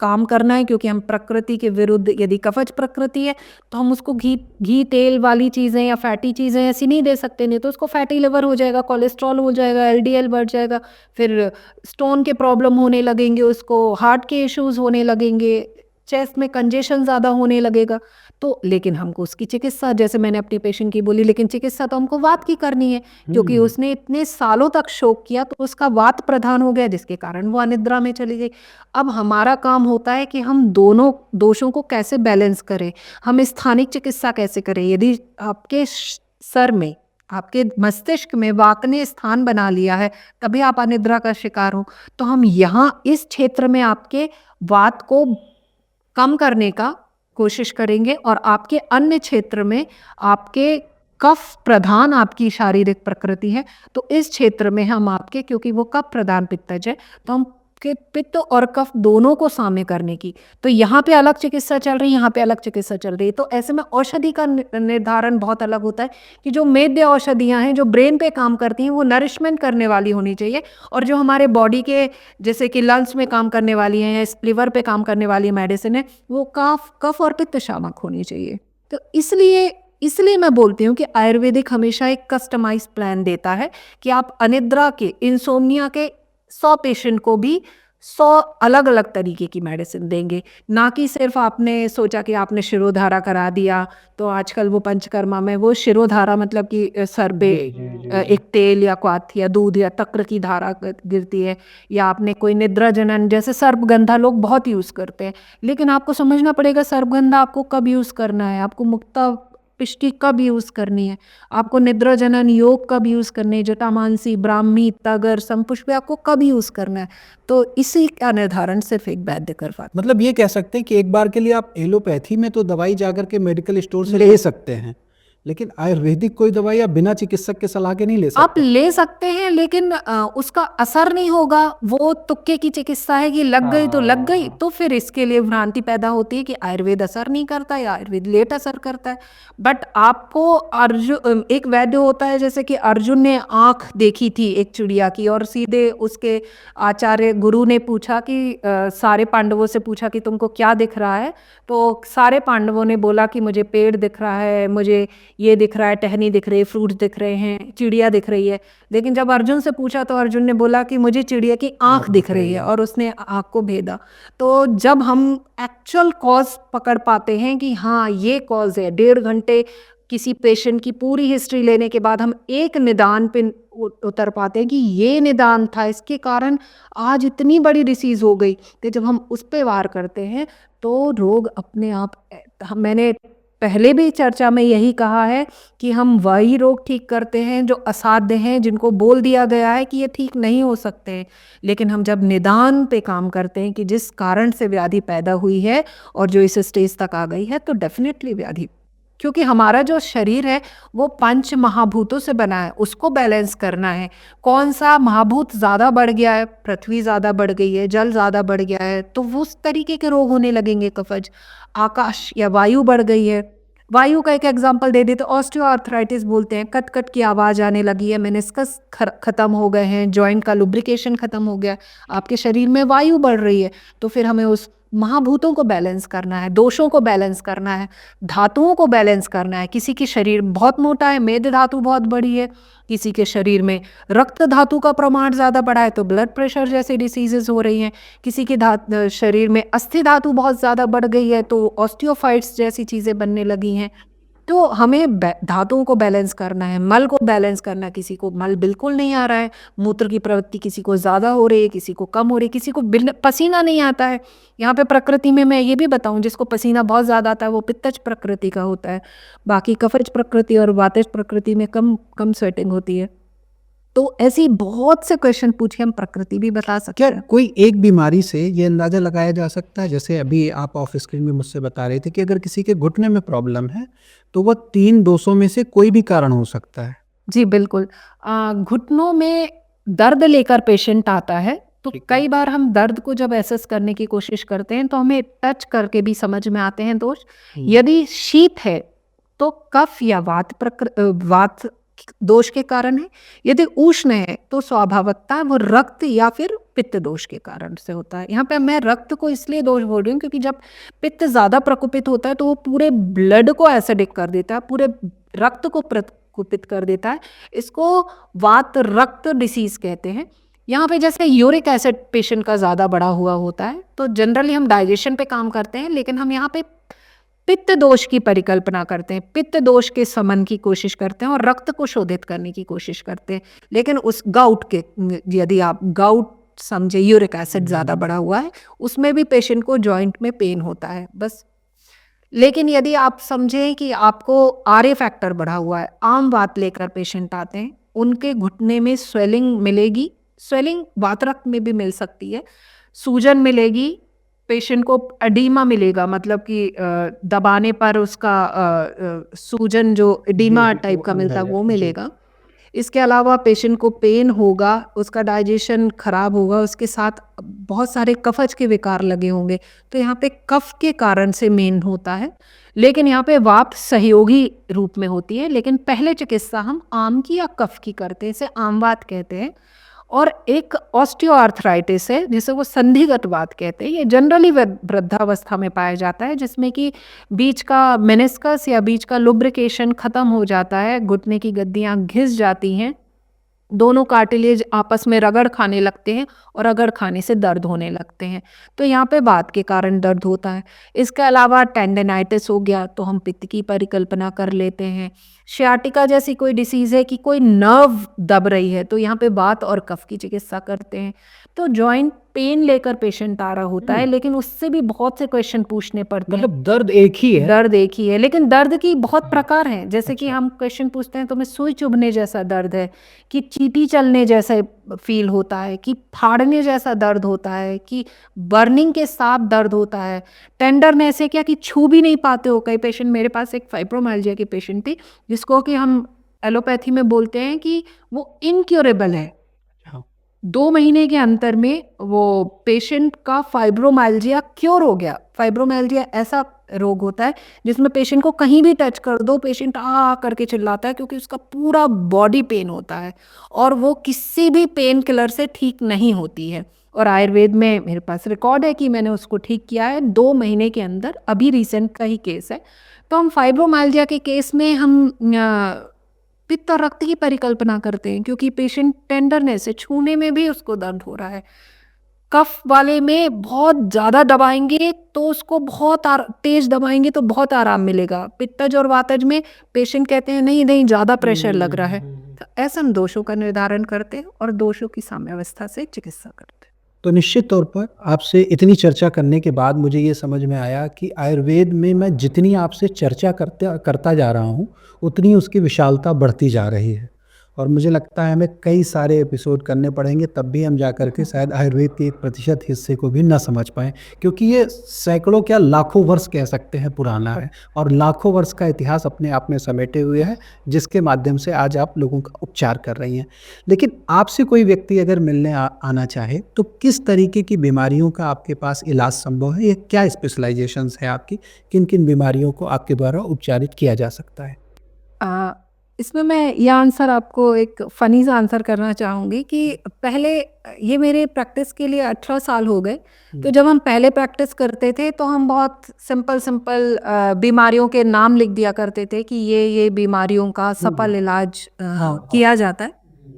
काम करना है, क्योंकि हम प्रकृति के विरुद्ध, यदि कवच प्रकृति है तो हम उसको घी तेल वाली चीज़ें या फैटी चीज़ें ऐसी नहीं दे सकते, नहीं तो उसको फैटी लिवर हो जाएगा, कोलेस्ट्रॉल हो जाएगा, LDL बढ़ जाएगा, फिर स्टोन के प्रॉब्लम होने लगेंगे, उसको हार्ट के इश्यूज होने लगेंगे, चेस्ट में कंजेशन ज़्यादा होने लगेगा। तो लेकिन हमको उसकी चिकित्सा, जैसे मैंने अपनी पेशेंट की बोली, लेकिन चिकित्सा तो हमको वात की करनी है, क्योंकि उसने इतने सालों तक शोक किया तो उसका वात प्रधान हो गया, जिसके कारण वो अनिद्रा में चली गई। अब हमारा काम होता है कि हम दोनों दोषों को कैसे बैलेंस करें, हम स्थानिक चिकित्सा कैसे करें। यदि आपके सर में, आपके मस्तिष्क में वात ने स्थान बना लिया है, तभी आप अनिद्रा का शिकार हो, तो हम यहाँ इस क्षेत्र में आपके वात को कम करने का कोशिश करेंगे, और आपके अन्य क्षेत्र में आपके कफ प्रधान आपकी शारीरिक प्रकृति है, तो इस क्षेत्र में हम आपके, क्योंकि वो कफ प्रधान पित्तज है, तो हम के पित्त और कफ दोनों को साम्य करने की, तो यहाँ पे अलग चिकित्सा चल रही है, यहाँ पे अलग चिकित्सा चल रही है। तो ऐसे में औषधि का निर्धारण बहुत अलग होता है कि जो मेद्य औषधियाँ हैं जो ब्रेन पे काम करती हैं वो नरिशमेंट करने वाली होनी चाहिए, और जो हमारे बॉडी के जैसे कि लंग्स में काम करने वाली हैं या लिवर पे काम करने वाली मेडिसिन है, वो कफ और पित्त शामक होनी चाहिए। तो इसलिए मैं बोलती हूँ कि आयुर्वेदिक हमेशा एक कस्टमाइज प्लान देता है कि आप अनिद्रा के, इंसोम्निया के 100 पेशेंट को भी 100 अलग अलग तरीके की मेडिसिन देंगे, ना कि सिर्फ आपने सोचा कि आपने शिरोधारा करा दिया। तो आजकल वो पंचकर्मा में वो शिरोधारा मतलब कि सर पे एक तेल या क्वाथ या दूध या तक्र की धारा गिरती है, या आपने कोई निद्रा जनन, जैसे सर्पगंधा लोग बहुत यूज़ करते हैं, लेकिन आपको समझना पड़ेगा सर्पगंधा आपको कब यूज़ करना है, आपको मुक्ता पिष्टि कब यूज़ करनी है, आपको निद्रा जनन योग कब यूज़ करनी है, जटामांसी, ब्राह्मी, तगर, संपुष्प आपको कब यूज़ करना है। तो इसी का निर्धारण सिर्फ एक वैद्य कर पाता है। मतलब ये कह सकते हैं कि एक बार के लिए आप एलोपैथी में तो दवाई जाकर के मेडिकल स्टोर से ले सकते हैं, लेकिन आयुर्वेदिक कोई दवाई आप बिना चिकित्सक के सलाह के नहीं ले आप सकते। ले सकते हैं, लेकिन उसका असर नहीं होगा। वो तुक्के की चिकित्सा है कि लग गई तो लग गई, तो फिर इसके लिए भ्रांति पैदा होती है कि आयुर्वेद असर नहीं करता या आयुर्वेद लेट असर करता है। बट आपको अर्जुन, एक वैद्य होता है, जैसे कि अर्जुन ने आंख देखी थी एक चिड़िया की, और सीधे उसके आचार्य गुरु ने पूछा कि सारे पांडवों से पूछा कि तुमको क्या दिख रहा है, तो सारे पांडवों ने बोला कि मुझे पेड़ दिख रहा है, मुझे ये दिख रहा है, टहनी दिख रही है, फ्रूट्स दिख रहे हैं, चिड़िया दिख रही है। लेकिन जब अर्जुन से पूछा तो अर्जुन ने बोला कि मुझे चिड़िया की आंख दिख रही है, और उसने आंख को भेदा। तो जब हम एक्चुअल कॉज पकड़ पाते हैं कि हाँ ये कॉज है, 1.5 घंटे किसी पेशेंट की पूरी हिस्ट्री लेने के बाद हम एक निदान पे उतर पाते हैं कि ये निदान था, इसके कारण आज इतनी बड़ी डिसीज हो गई। तो जब हम उस पे वार करते हैं तो रोग अपने आप, मैंने पहले भी चर्चा में यही कहा है कि हम वही रोग ठीक करते हैं जो असाध्य हैं, जिनको बोल दिया गया है कि ये ठीक नहीं हो सकते हैं। लेकिन हम जब निदान पे काम करते हैं कि जिस कारण से व्याधि पैदा हुई है और जो इस स्टेज तक आ गई है, तो डेफिनेटली व्याधि, क्योंकि हमारा जो शरीर है वो 5 महाभूतों से बना है, उसको बैलेंस करना है। कौन सा महाभूत ज़्यादा बढ़ गया है, पृथ्वी ज़्यादा बढ़ गई है, जल ज़्यादा बढ़ गया है, तो वो उस तरीके के रोग होने लगेंगे। कफज, आकाश या वायु बढ़ गई है, वायु का एक एग्जांपल दे देते, ऑस्टियोआर्थराइटिस बोलते हैं, कट कट की आवाज़ आने लगी है, मेनिस्कस खत्म हो गए हैं, जॉइंट का लुब्रिकेशन खत्म हो गया, आपके शरीर में वायु बढ़ रही है। तो फिर हमें उस महाभूतों को बैलेंस करना है, दोषों को बैलेंस करना है, धातुओं को बैलेंस करना है। किसी की शरीर बहुत मोटा है, मेद धातु बहुत बड़ी है, किसी के शरीर में रक्त धातु का प्रमाण ज़्यादा बढ़ा है तो ब्लड प्रेशर जैसी डिसीजेज हो रही हैं, किसी के शरीर में अस्थि धातु बहुत ज़्यादा बढ़ गई है तो ऑस्टियोफाइट्स जैसी चीज़ें बनने लगी हैं। तो हमें धातुओं को बैलेंस करना है, मल को बैलेंस करना है। किसी को मल बिल्कुल नहीं आ रहा है, मूत्र की प्रवृत्ति किसी को ज़्यादा हो रही है, किसी को कम हो रही है, किसी को पसीना नहीं आता है। यहाँ पे प्रकृति में मैं ये भी बताऊँ, जिसको पसीना बहुत ज़्यादा आता है वो पित्तज प्रकृति का होता है, बाकी कफज प्रकृति और वातज प्रकृति में कम कम स्वेटिंग होती है। तो ऐसी बहुत से क्वेश्चन पूछे, हम प्रकृति भी बता सकते क्या हैं। कोई एक बीमारी से ये अंदाजा लगाया जा सकता है, जैसे अभी आप ऑफ स्क्रीन में मुझसे बता रहे थे कि अगर किसी के घुटने में प्रॉब्लम है तो वह 3 दोषों में से कोई भी कारण हो सकता है? जी बिल्कुल। घुटनों में दर्द लेकर पेशेंट आता है तो ठीक है। कई बार हम दर्द को जब एसेस करने की कोशिश करते हैं तो हमें टच करके भी समझ में आते हैं दोष। यदि शीत है तो कफ या वात दोष के कारण है, यदि उष्ण है तो स्वाभाविकता वो रक्त या फिर पित्त दोष के कारण से होता है। यहाँ पे मैं रक्त को इसलिए दोष बोल रही हूँ क्योंकि जब पित्त ज़्यादा प्रकोपित होता है तो वो पूरे ब्लड को एसिडिक कर देता है, पूरे रक्त को प्रकोपित कर देता है। इसको वात रक्त डिसीज कहते हैं। यहाँ पे जैसे यूरिक एसिड पेशेंट का ज़्यादा बढ़ा हुआ होता है तो जनरली हम डाइजेशन पे काम करते हैं, लेकिन हम यहाँ पे पित्त दोष की परिकल्पना करते हैं, पित्त दोष के शमन की कोशिश करते हैं और रक्त को शोधित करने की कोशिश करते हैं। लेकिन उस गाउट के यदि आप गाउट समझे, यूरिक एसिड ज़्यादा बढ़ा हुआ है, उसमें भी पेशेंट को जॉइंट में पेन होता है बस। लेकिन यदि आप समझें कि आपको आरए फैक्टर बढ़ा हुआ है, आम वात लेकर पेशेंट आते हैं, उनके घुटने में स्वेलिंग मिलेगी, स्वेलिंग वातरक्त में भी मिल सकती है, सूजन मिलेगी, पेशेंट को एडीमा मिलेगा, मतलब कि दबाने पर उसका सूजन जो एडीमा टाइप का मिलता है वो मिलेगा। इसके अलावा पेशेंट को पेन होगा, उसका डाइजेशन खराब होगा, उसके साथ बहुत सारे कफज के विकार लगे होंगे। तो यहाँ पे कफ के कारण से मेन होता है, लेकिन यहाँ पे वात सहयोगी रूप में होती है। लेकिन पहले चिकित्सा हम आम की या कफ की करते हैं, इसे आम वात कहते हैं। और एक ऑस्टियोआर्थराइटिस है जिसे वो संधिगत वात कहते हैं। ये जनरली वृद्धावस्था में पाया जाता है, जिसमें कि बीच का मेनिस्कस या बीच का लुब्रिकेशन खत्म हो जाता है, घुटने की गद्दियाँ घिस जाती हैं, दोनों कार्टिलेज आपस में रगड़ खाने लगते हैं और रगड़ खाने से दर्द होने लगते हैं। तो यहाँ पे वात के कारण दर्द होता है। इसके अलावा टेंडेनाइटिस हो गया तो हम पित्त की परिकल्पना कर लेते हैं। शियाटिका जैसी कोई डिसीज़ है कि कोई नर्व दब रही है, तो यहाँ पे वात और कफ की चिकित्सा करते हैं। तो जॉइंट पेन लेकर पेशेंट आ रहा होता है, लेकिन उससे भी बहुत से क्वेश्चन पूछने पड़ते हैं। मतलब दर्द एक ही है? दर्द एक ही है, लेकिन दर्द की बहुत प्रकार हैं। जैसे कि हम क्वेश्चन पूछते हैं, तुम्हें सुई चुभने जैसा दर्द है, कि चींटी चलने जैसा फील होता है, कि फाड़ने जैसा दर्द होता है, कि बर्निंग के साथ दर्द होता है, टेंडरनेस है क्या, कि छू भी नहीं पाते हो। कई पेशेंट, मेरे पास एक फाइब्रोमाइल्जिया की पेशेंट थी जिसको कि हम एलोपैथी में बोलते हैं कि वो इनक्योरेबल है। 2 महीने के अंतर में वो पेशेंट का फाइब्रोमाइल्जिया क्योर हो गया। फाइब्रोमाइल्जिया ऐसा रोग होता है जिसमें पेशेंट को कहीं भी टच कर दो, पेशेंट आ करके चिल्लाता है, क्योंकि उसका पूरा बॉडी पेन होता है और वो किसी भी पेन किलर से ठीक नहीं होती है। और आयुर्वेद में मेरे पास रिकॉर्ड है कि मैंने उसको ठीक किया है 2 महीने के अंदर। अभी रिसेंट का ही केस है। तो हम फाइब्रोमाइल्जिया के केस में हम पित्त और रक्त की परिकल्पना करते हैं, क्योंकि पेशेंट टेंडरनेस से छूने में भी उसको दर्द हो रहा है। कफ वाले में बहुत ज़्यादा दबाएंगे तो उसको बहुत तेज दबाएंगे तो बहुत आराम मिलेगा। पित्तज और वातज में पेशेंट कहते हैं नहीं नहीं ज़्यादा प्रेशर लग रहा है। तो ऐसे हम दोषों का निर्धारण करते हैं और दोषों की साम्यावस्था से चिकित्सा करते हैं। तो निश्चित तौर पर आपसे इतनी चर्चा करने के बाद मुझे ये समझ में आया कि आयुर्वेद में मैं जितनी आपसे चर्चा करता जा रहा हूँ, उतनी उसकी विशालता बढ़ती जा रही है। और मुझे लगता है हमें कई सारे एपिसोड करने पड़ेंगे, तब भी हम जाकर के शायद आयुर्वेद के 1% हिस्से को भी न समझ पाएँ, क्योंकि ये सैकड़ों क्या लाखों वर्ष कह सकते हैं पुराना है और लाखों वर्ष का इतिहास अपने आप में समेटे हुए है, जिसके माध्यम से आज आप लोगों का उपचार कर रही हैं। लेकिन आपसे कोई व्यक्ति अगर मिलने आना चाहे तो किस तरीके की बीमारियों का आपके पास इलाज संभव है? ये क्या स्पेशलाइजेशंस है आपकी? किन किन बीमारियों को आपके द्वारा उपचारित किया जा सकता है? इसमें मैं यह आंसर आपको एक फ़नी सा आंसर करना चाहूँगी कि पहले ये मेरे प्रैक्टिस के लिए 18 साल हो गए। तो जब हम पहले प्रैक्टिस करते थे तो हम बहुत सिंपल बीमारियों के नाम लिख दिया करते थे कि ये बीमारियों का सफल इलाज किया जाता है।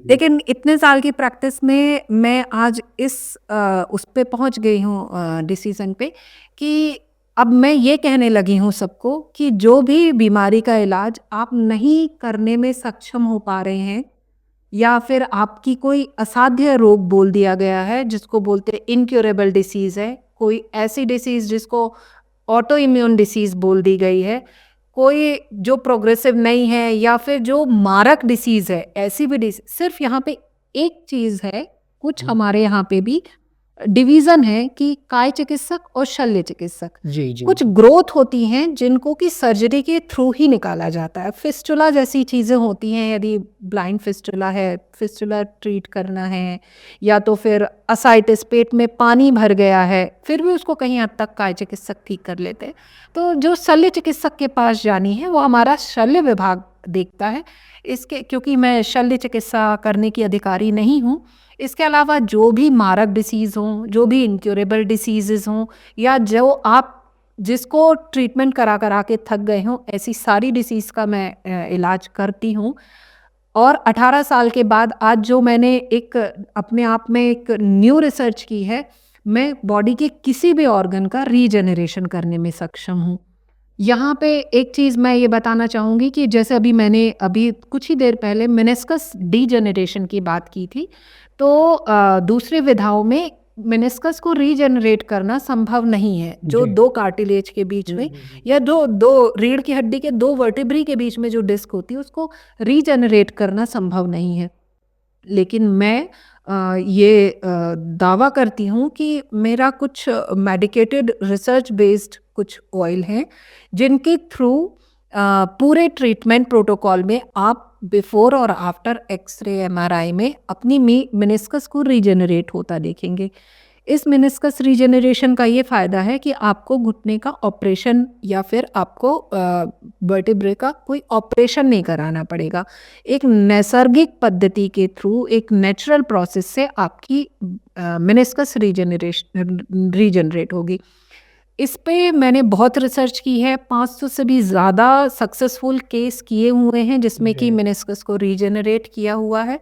लेकिन इतने साल की प्रैक्टिस में मैं आज उस पे पहुँच गई हूँ डिसीज़न पे कि अब मैं ये कहने लगी हूँ सबको कि जो भी बीमारी का इलाज आप नहीं करने में सक्षम हो पा रहे हैं, या फिर आपकी कोई असाध्य रोग बोल दिया गया है जिसको बोलते हैं इनक्योरेबल डिसीज़ है, कोई ऐसी डिसीज़ जिसको ऑटो इम्यून डिसीज़ बोल दी गई है, कोई जो प्रोग्रेसिव नहीं है, या फिर जो मारक डिसीज़ है, ऐसी भी डिसीज़। सिर्फ यहाँ पे एक चीज़ है, कुछ हमारे यहाँ पे भी डिवीज़न है कि काय चिकित्सक और शल्य चिकित्सक। जी। कुछ ग्रोथ होती हैं जिनको कि सर्जरी के थ्रू ही निकाला जाता है। फिस्टुला जैसी चीज़ें होती हैं, यदि ब्लाइंड फिस्टुला है, फिस्टुला ट्रीट करना है, या तो फिर असाइटिस, पेट में पानी भर गया है, फिर भी उसको कहीं हद तक काय चिकित्सक ठीक कर लेते हैं। तो जो शल्य चिकित्सक के पास जानी है वो हमारा शल्य विभाग देखता है। इसके क्योंकि मैं शल्य चिकित्सा करने की अधिकारी नहीं हूँ। इसके अलावा जो भी मारक डिसीज़ हों, जो भी इनक्योरेबल डिसीज़ेज़ हों, या जो आप जिसको ट्रीटमेंट करा के थक गए हों, ऐसी सारी डिसीज़ का मैं इलाज करती हूँ। और 18 साल के बाद आज जो मैंने एक अपने आप में एक न्यू रिसर्च की है, मैं बॉडी के किसी भी ऑर्गन का रीजेनरेशन करने में सक्षम हूँ। यहाँ पे एक चीज़ मैं ये बताना चाहूँगी कि जैसे मैंने अभी कुछ ही देर पहले मेनिस्कस डीजेनरेशन की बात की थी, तो दूसरी विधाओं में मेनिस्कस को रीजेनरेट करना संभव नहीं है। जो जी। 2 कार्टिलेज के बीच में या जो 2 रीढ़ की हड्डी के 2 वर्टेब्री के बीच में जो डिस्क होती है, उसको रीजेनरेट करना संभव नहीं है। लेकिन मैं ये दावा करती हूँ कि मेरा कुछ मेडिकेटेड रिसर्च बेस्ड कुछ ऑयल हैं, जिनके थ्रू पूरे ट्रीटमेंट प्रोटोकॉल में आप बिफोर और आफ्टर एक्स-रे, एमआरआई में अपनी मेनिस्कस को रीजेनरेट होता देखेंगे। इस मेनिस्कस रीजेनरेशन का ये फ़ायदा है कि आपको घुटने का ऑपरेशन या फिर आपको वर्टेब्रे का कोई ऑपरेशन नहीं कराना पड़ेगा। एक नैसर्गिक पद्धति के थ्रू, एक नेचुरल प्रोसेस से आपकी मेनिस्कस रीजनरेट होगी। इस पे मैंने बहुत रिसर्च की है, 500 से भी ज़्यादा सक्सेसफुल केस किए हुए हैं जिसमें कि मेनिस्कस को रीजनरेट किया हुआ है।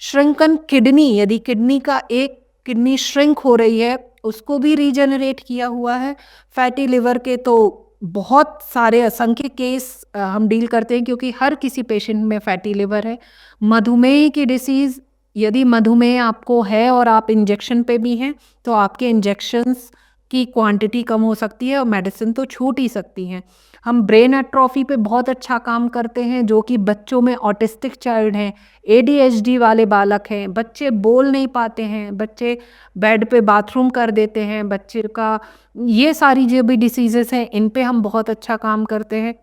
श्रिंकन किडनी, यदि किडनी का एक किडनी श्रिंक हो रही है, उसको भी रीजनरेट किया हुआ है। फैटी लिवर के तो बहुत सारे असंख्य केस हम डील करते हैं, क्योंकि हर किसी पेशेंट में फैटी लिवर है। मधुमेह की डिसीज़, यदि मधुमेह आपको है और आप इंजेक्शन पे भी हैं, तो आपके इंजेक्शंस की क्वांटिटी कम हो सकती है और मेडिसिन तो छूट ही सकती हैं। हम ब्रेन एट्रोफी पे बहुत अच्छा काम करते हैं, जो कि बच्चों में ऑटिस्टिक चाइल्ड हैं, एडीएचडी वाले बालक हैं, बच्चे बोल नहीं पाते हैं, बच्चे बेड पे बाथरूम कर देते हैं, बच्चे का ये सारी जो भी डिसीज़ेज़ हैं, इन पे हम बहुत अच्छा काम करते हैं।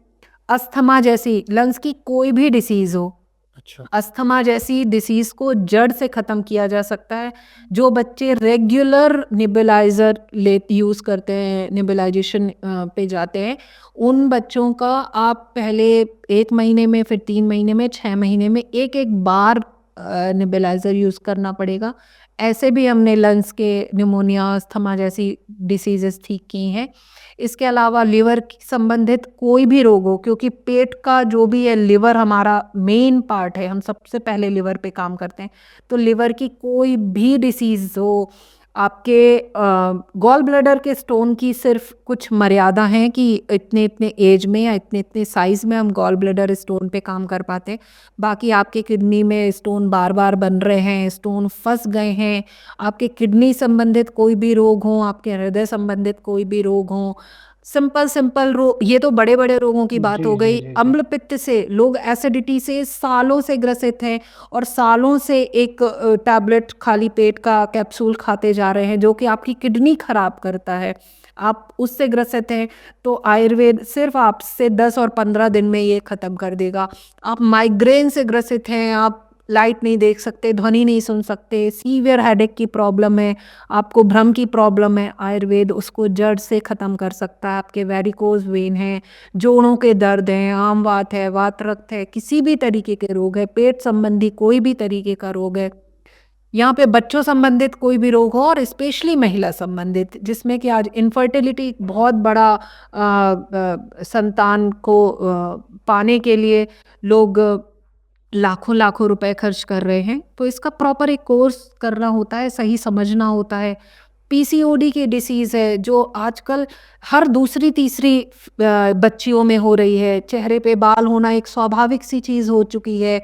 अस्थमा जैसी लंग्स की कोई भी डिसीज़ हो, अच्छा। अस्थमा जैसी डिसीज़ को जड़ से ख़त्म किया जा सकता है। जो बच्चे रेगुलर नेबुलाइज़र यूज़ करते हैं, नेबुलाइज़ेशन पे जाते हैं, उन बच्चों का आप पहले 1 महीने में, फिर 3 महीने में, 6 महीने में 1-1 बार नेबुलाइज़र यूज़ करना पड़ेगा। ऐसे भी हमने लंग्स के निमोनिया, अस्थमा जैसी डिसीज़ेज़ ठीक की हैं। इसके अलावा लिवर की संबंधित कोई भी रोग हो, क्योंकि पेट का जो भी है, लिवर हमारा मेन पार्ट है, हम सबसे पहले लिवर पे काम करते हैं। तो लिवर की कोई भी डिसीज़ हो, आपके गॉल ब्लैडर के स्टोन की सिर्फ कुछ मर्यादा हैं कि इतने-इतने एज में या इतने-इतने साइज़ में हम गॉल ब्लैडर स्टोन पे काम कर पाते हैं। बाकी आपके किडनी में स्टोन बार-बार बन रहे हैं, स्टोन फँस गए हैं, आपके किडनी संबंधित कोई भी रोग हों, आपके हृदय संबंधित कोई भी रोग हों, सिंपल ये तो बड़े-बड़े रोगों की बात हो गई। अम्ल पित्त से, लोग एसिडिटी से सालों से ग्रसित हैं और सालों से एक टैबलेट खाली पेट का कैप्सूल खाते जा रहे हैं, जो कि आपकी किडनी खराब करता है। आप उससे ग्रसित हैं, तो आयुर्वेद सिर्फ आपसे 10 और 15 दिन में ये ख़त्म कर देगा। आप माइग्रेन से ग्रसित हैं, आप लाइट नहीं देख सकते, ध्वनि नहीं सुन सकते, सीवियर हेडेक की प्रॉब्लम है, आपको भ्रम की प्रॉब्लम है, आयुर्वेद उसको जड़ से ख़त्म कर सकता है। आपके वेरिकोज़ वेन हैं, जोड़ों के दर्द हैं, आम वात है, वातरक्त है, किसी भी तरीके के रोग है, पेट संबंधी कोई भी तरीके का रोग है, यहाँ पे बच्चों संबंधित कोई भी रोग हो और स्पेशली महिला संबंधित, जिसमें कि आज इनफर्टिलिटी एक बहुत बड़ा संतान को पाने के लिए लोग लाखों-लाखों रुपए खर्च कर रहे हैं। तो इसका प्रॉपर एक कोर्स करना होता है, सही समझना होता है। पीसीओडी की डिसीज़ है, जो आजकल हर दूसरी तीसरी बच्चियों में हो रही है। चेहरे पे बाल होना एक स्वाभाविक सी चीज़ हो चुकी है।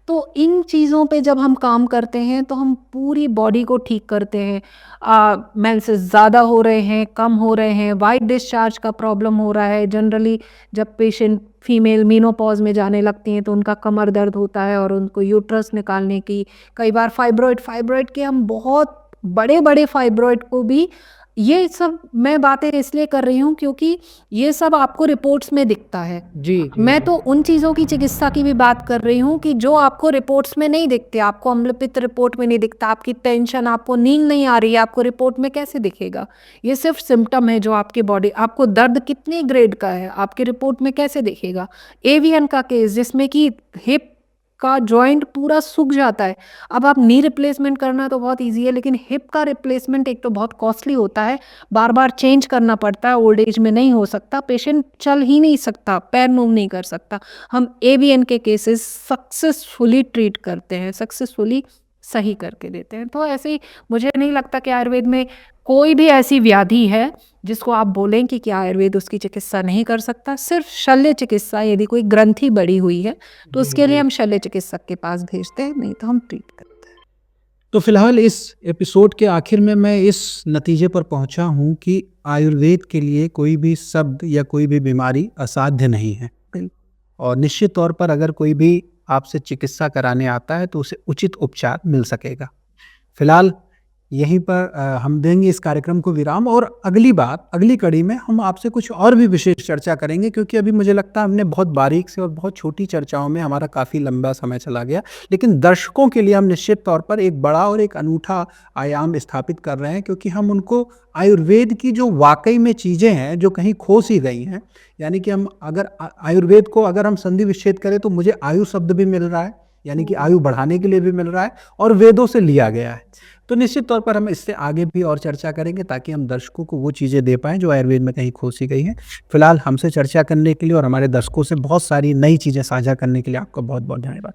तो इन चीज़ों पे जब हम काम करते हैं, तो हम पूरी बॉडी को ठीक करते हैं। मेंसेस ज़्यादा हो रहे हैं, कम हो रहे हैं, वाइट डिस्चार्ज का प्रॉब्लम हो रहा है। जनरली जब पेशेंट फीमेल मेनोपॉज़ में जाने लगती हैं, तो उनका कमर दर्द होता है और उनको यूट्रस निकालने की, कई बार फाइब्रॉइड के हम बहुत बड़े-बड़े फाइब्रॉइड को भी, ये सब मैं बातें इसलिए कर रही हूँ क्योंकि ये सब आपको रिपोर्ट्स में दिखता है। मैं तो उन चीज़ों की चिकित्सा की भी बात कर रही हूँ कि जो आपको रिपोर्ट्स में नहीं दिखते। आपको अम्लपित्त रिपोर्ट में नहीं दिखता, आपकी टेंशन, आपको नींद नहीं आ रही है, आपको रिपोर्ट में कैसे दिखेगा? ये सिर्फ सिम्पटम है जो आपकी बॉडी, आपको दर्द कितने ग्रेड का है, आपकी रिपोर्ट में कैसे दिखेगा? एवीएन का केस, जिसमें कि हिप का जॉइंट पूरा सूख जाता है। अब आप नी रिप्लेसमेंट करना तो बहुत ईज़ी है, लेकिन हिप का रिप्लेसमेंट एक तो बहुत कॉस्टली होता है, बार-बार चेंज करना पड़ता है, ओल्ड एज में नहीं हो सकता, पेशेंट चल ही नहीं सकता, पैर मूव नहीं कर सकता। हम एवीएन के केसेस सक्सेसफुली ट्रीट करते हैं, सक्सेसफुली सही करके देते हैं। तो ऐसे ही मुझे नहीं लगता कि आयुर्वेद में कोई भी ऐसी व्याधि है जिसको आप बोलें कि आयुर्वेद उसकी चिकित्सा नहीं कर सकता। सिर्फ शल्य चिकित्सा, यदि कोई ग्रंथि बड़ी हुई है तो उसके लिए हम शल्य चिकित्सक के पास भेजते हैं, नहीं तो हम ट्रीट करते हैं। तो फिलहाल इस एपिसोड के आखिर में मैं इस नतीजे पर पहुंचा हूं कि आयुर्वेद के लिए कोई भी शब्द या कोई भी बीमारी असाध्य नहीं है। और निश्चित तौर पर अगर कोई भी आपसे चिकित्सा कराने आता है तो उसे उचित उपचार मिल सकेगा। फिलहाल यहीं पर हम देंगे इस कार्यक्रम को विराम, और अगली बार, अगली कड़ी में हम आपसे कुछ और भी विशेष चर्चा करेंगे, क्योंकि अभी मुझे लगता है हमने बहुत बारीक से और बहुत छोटी चर्चाओं में हमारा काफ़ी लंबा समय चला गया, लेकिन दर्शकों के लिए हम निश्चित तौर पर एक बड़ा और एक अनूठा आयाम स्थापित कर रहे हैं, क्योंकि हम उनको आयुर्वेद की जो वाकई में चीज़ें हैं जो कहीं खो सी गई हैं, यानी कि हम अगर आयुर्वेद को अगर हम संधि विच्छेद करें तो मुझे आयु शब्द भी मिल रहा है, यानी कि आयु बढ़ाने के लिए भी मिल रहा है, और वेदों से लिया गया है। तो निश्चित तौर पर हम इससे आगे भी और चर्चा करेंगे, ताकि हम दर्शकों को वो चीज़ें दे पाएँ जो आयुर्वेद में कहीं खो सी गई हैं। फिलहाल हमसे चर्चा करने के लिए और हमारे दर्शकों से बहुत सारी नई चीज़ें साझा करने के लिए आपका बहुत बहुत धन्यवाद।